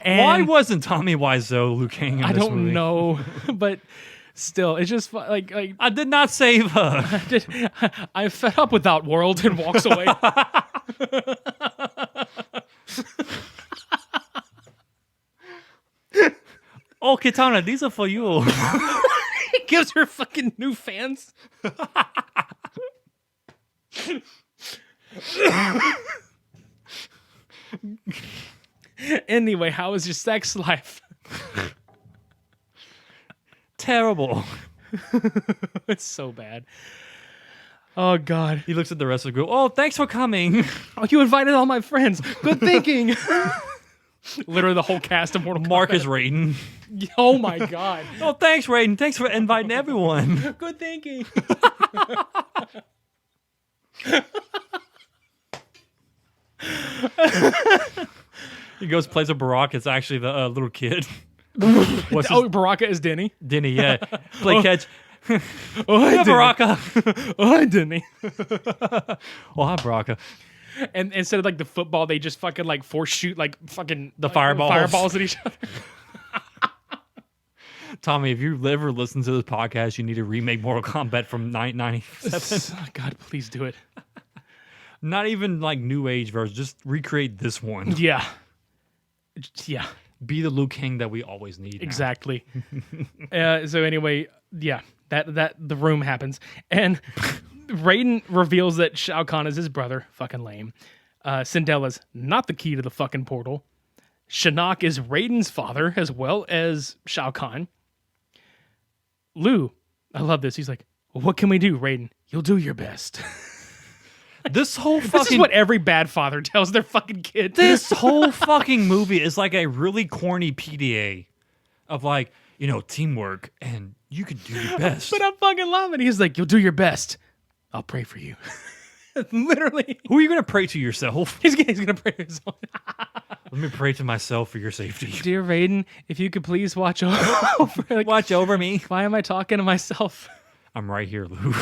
And Why wasn't Tommy Wiseau Liu Kang in I this don't movie? know, but still, it's just like I did not save her. I'm fed up with that world and walks away. Oh, Katana, these are for you. He gives her fucking new fans. Anyway, how was your sex life? Terrible. It's so bad. Oh, God. He looks at the rest of the group. Oh, thanks for coming. Oh, you invited all my friends. Good thinking. Literally the whole cast of Mortal Kombat. Marcus Raiden. Oh, my God. Oh, thanks, Raiden. Thanks for inviting everyone. Good thinking. He goes, plays a Barack. It's actually the little kid. What's his Oh, Baraka is Denny. Denny, yeah. Play catch. Oh, hi, Yeah, Denny. Baraka. Oh, hi, Denny. Oh, hi, Baraka. And instead of like the football, they just fucking like force shoot like fucking The fireballs. fireballs at each other. Tommy, if you ever listen to this podcast, you need to remake Mortal Kombat from 1997. Oh, God, please do it. Not even like new age version. Just recreate this one. Yeah. Yeah, Be the Liu Kang that we always need. now. exactly. So anyway, yeah, that the room happens. And Raiden reveals that Shao Kahn is his brother. Fucking lame. Cinderella's not the key to the fucking portal. Shinnok is Raiden's father as well as Shao Kahn. Liu, I love this. He's like, well, what can we do, Raiden? You'll do your best. This whole This is fucking what every bad father tells their fucking kid. this whole fucking movie is like a really corny PDA of like, you know, teamwork and you can do your best. But I fucking love it. He's like, you'll do your best. I'll pray for you. Literally. Who are you gonna pray to yourself? He's gonna pray for himself. Let me pray to myself for your safety. Dear Raiden, if you could please watch over. Like, Watch over me. why am I talking to myself? I'm right here, Lou.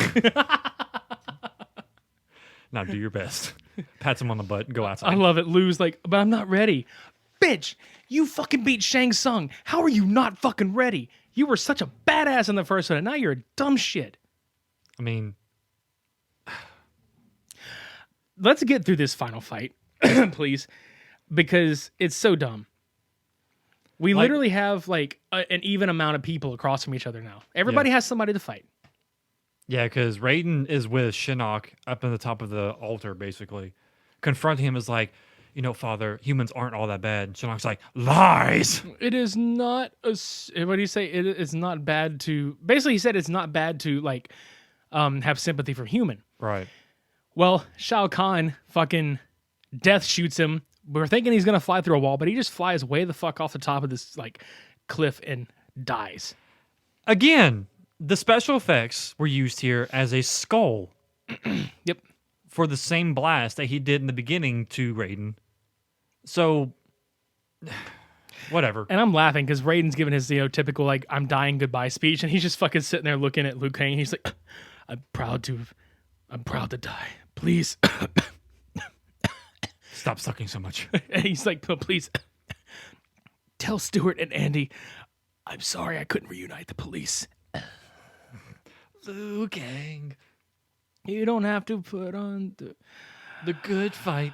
Now do your best. Pats him on the butt and go outside. I love it. Lou's like, but I'm not ready. Bitch, you fucking beat Shang Tsung. How are you not fucking ready? You were such a badass in the first one, and now you're a dumb shit. I mean, Let's get through this final fight, please, because it's so dumb. We literally have like an even amount of people across from each other now. Everybody has somebody to fight. yeah, because Raiden is with Shinnok up in the top of the altar, basically. Confronting him is like, Father, humans aren't all that bad. Shinnok's like, lies! It is not what do you say? It's not bad to. Basically, he said it's not bad to like have sympathy for human. Right. Well, Shao Kahn fucking death shoots him. We're thinking he's gonna fly through a wall, but he just flies way the fuck off the top of this like cliff and dies. Again, the special effects were used here as a skull. Yep. For the same blast that he did in the beginning to Raiden. So, whatever. And I'm laughing because Raiden's giving his typical like I'm dying goodbye speech, and he's just fucking sitting there looking at Liu Kang. He's like, I'm proud to die. Please. Stop sucking so much. And he's like, please tell Stuart and Andy, I'm sorry I couldn't reunite the police. Liu Kang. You don't have to put on The good fight.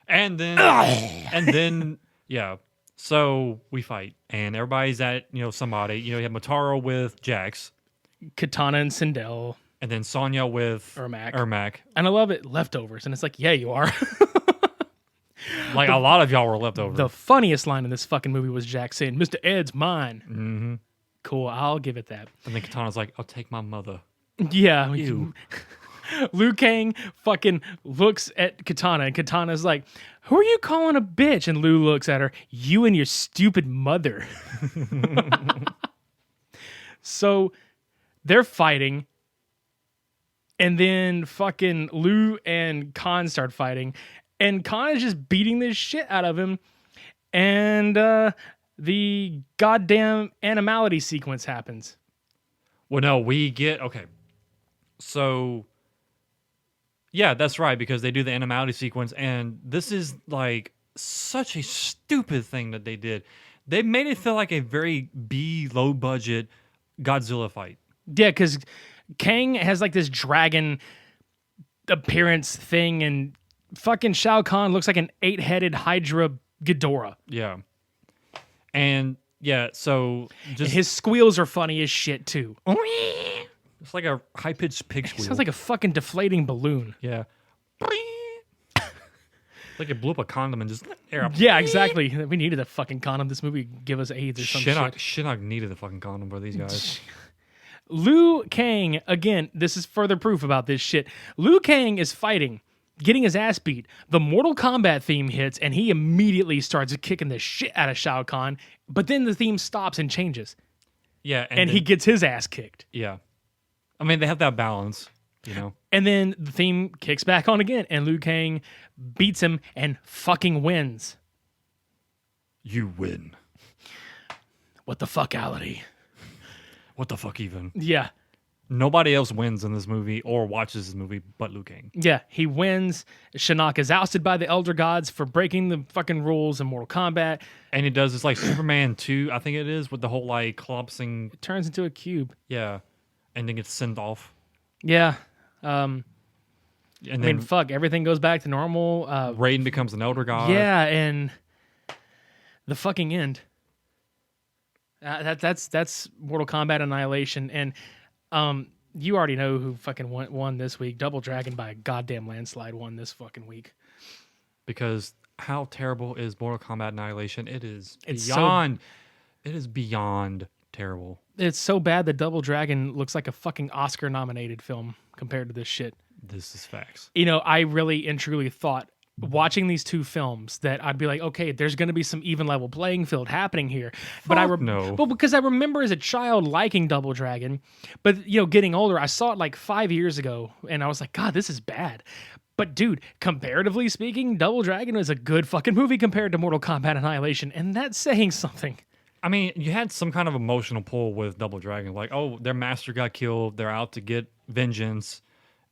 and then, yeah. So we fight, and everybody's at, somebody. You have Motaro with Jax. Katana and Sindel. And then Sonya with Ermac. And I love it. Leftovers. And it's like, yeah, you are. Like, a lot of y'all were left over. The funniest line in this fucking movie was Jack saying, Mr. Ed's mine. Mm-hmm. Cool. I'll give it that. And then Katana's like, I'll take my mother. Yeah. Ew. Liu Kang fucking looks at Katana, and Katana's like, who are you calling a bitch? And Liu looks at her, you and your stupid mother. So they're fighting. And then fucking Liu and Khan start fighting. And Khan is just beating this shit out of him. And the goddamn animality sequence happens. Well, no, we get... Okay. So... Yeah, that's right, because they do the animality sequence, and this is, like, such a stupid thing that they did. They made it feel like a very B, low-budget Godzilla fight. Yeah, because Kang has, like, this dragon appearance thing, and fucking Shao Kahn looks like an 8-headed Hydra Ghidorah. Yeah. And, yeah, so... just His squeals are funny as shit, too. It's like a high-pitched pig It squeal. sounds like a fucking deflating balloon. Yeah. Like it blew up a condom and just air up. Yeah, exactly. We needed a fucking condom. This movie give us AIDS or some shit. Shinnok needed a fucking condom for these guys. Liu Kang, again, this is further proof about this shit. Liu Kang is fighting, getting his ass beat. The Mortal Kombat theme hits, and he immediately starts kicking the shit out of Shao Kahn. But then the theme stops and changes. Yeah. And he gets his ass kicked. Yeah. I mean, they have that balance, And then the theme kicks back on again, and Liu Kang beats him and fucking wins. You win. What the fuckality? What the fuck even? Yeah. Nobody else wins in this movie or watches this movie but Liu Kang. Yeah, he wins. Shinnok is ousted by the Elder Gods for breaking the fucking rules in Mortal Kombat. And he does this like Superman 2, I think it is, with the whole like collapsing. It turns into a cube. Yeah. And then gets sent off. Yeah. And I mean, fuck, everything goes back to normal. Raiden becomes an Elder God. Yeah, and the fucking end. That's Mortal Kombat Annihilation, and you already know who fucking won this week. Double Dragon by a goddamn landslide won this fucking week. Because how terrible is Mortal Kombat Annihilation? It is beyond terrible. It's so bad that Double Dragon looks like a fucking Oscar-nominated film compared to this shit. This is facts. I really and truly thought watching these two films that I'd be like, okay, there's going to be some even level playing field happening here. No. Well, because I remember as a child liking Double Dragon, but getting older, I saw it like 5 years ago, and I was like, God, this is bad. But dude, comparatively speaking, Double Dragon is a good fucking movie compared to Mortal Kombat Annihilation, and that's saying something. I mean, you had some kind of emotional pull with Double Dragon, like, oh, their master got killed, they're out to get vengeance,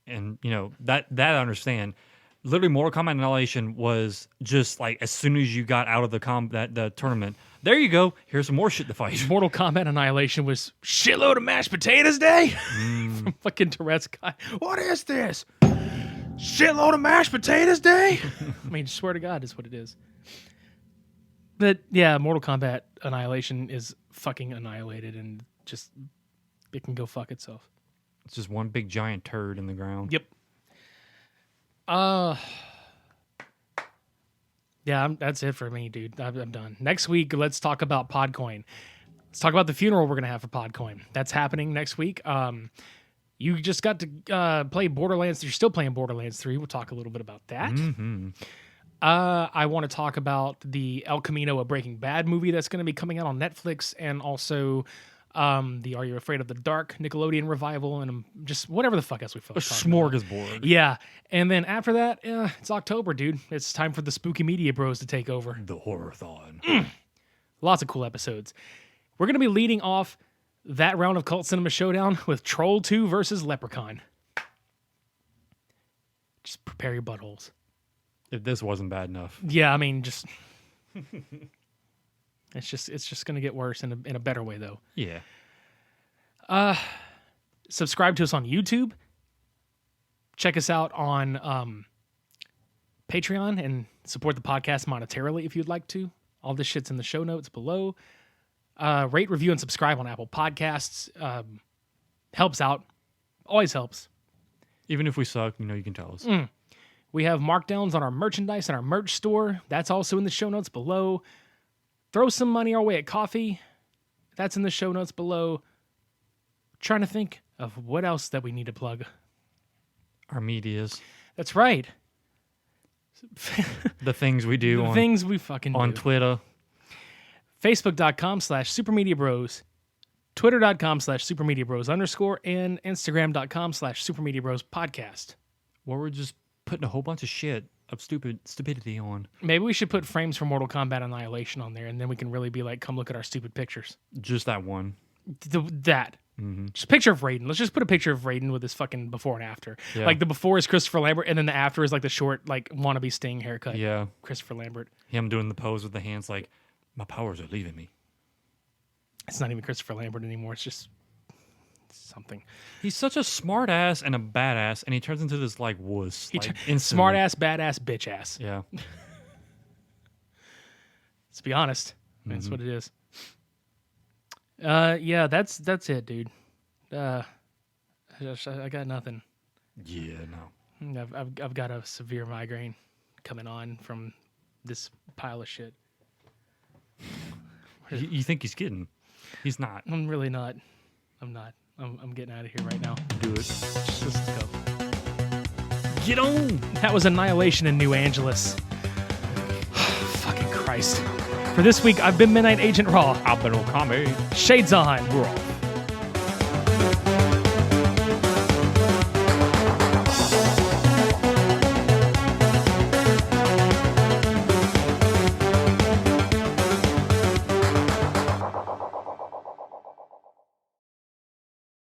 and you know that I understand. Literally, Mortal Kombat Annihilation was just like as soon as you got out of the tournament, there you go. Here's some more shit to fight. Mortal Kombat Annihilation was shitload of mashed potatoes day from fucking Tourette's guy. What is this? Shitload of mashed potatoes day? I mean, swear to God, is what it is. But yeah, Mortal Kombat Annihilation is fucking annihilated and just it can go fuck itself. It's just one big giant turd in the ground. Yep. Yeah, that's it for me, dude. I'm done. Next week, let's talk about Podcoin. Let's talk about the funeral we're gonna have for Podcoin. That's happening next week. You just got to play Borderlands. You're still playing Borderlands 3. We'll talk a little bit about that. Mm-hmm. I want to talk about the El Camino, a Breaking Bad movie that's going to be coming out on Netflix, and also the Are You Afraid of the Dark Nickelodeon revival, and just whatever the fuck else we feel A like talking about. smorgasbord. Yeah, and then after that, it's October, dude. It's time for the Spooky Media Bros to take over. The Horror-thon. Lots of cool episodes. We're going to be leading off that round of Cult Cinema Showdown with Troll 2 versus Leprechaun. Just prepare your buttholes. If this wasn't bad enough. Yeah, I mean, just it's just going to get worse in a better way, though. Yeah. Subscribe to us on YouTube. Check us out on Patreon and support the podcast monetarily if you'd like to. All this shit's in the show notes below. Rate, review, and subscribe on Apple Podcasts. Helps out. Always helps. Even if we suck, you can tell us. We have markdowns on our merchandise and our merch store. That's also in the show notes below. Throw some money our way at coffee. That's in the show notes below. Trying to think of what else that we need to plug. Our medias. That's right. The things we do The things we fucking on do. Twitter. Facebook.com/supermediabros. Twitter.com/supermediabros_, and Instagram.com/supermediabros podcast. Where we're just putting a whole bunch of shit of stupidity on. Maybe we should put frames for Mortal Kombat Annihilation on there, and then we can really be like, come look at our stupid pictures. Just that one. That. Just a picture of Raiden. Let's just put a picture of Raiden with his fucking before and after. Yeah. Like the before is Christopher Lambert, and then the after is like the short, like wannabe Sting haircut. Yeah. Christopher Lambert. Him doing the pose with the hands like, my powers are leaving me. It's not even Christopher Lambert anymore. It's just something. He's such a smart ass and a badass, and he turns into this like wuss. Smart ass, badass, bitch ass. Yeah. Let's be honest. That's what it is. Yeah, that's it, dude. I got nothing. Yeah, no. I've got a severe migraine coming on from this pile of shit. You think he's kidding? He's not. I'm really not. I'm not. I'm getting out of here right now. Do it. Let's go. Get on. That was Annihilation in New Angeles. Fucking Christ. For this week, I've been Midnight Agent Raw. I've been Okami. Shades on. We're off.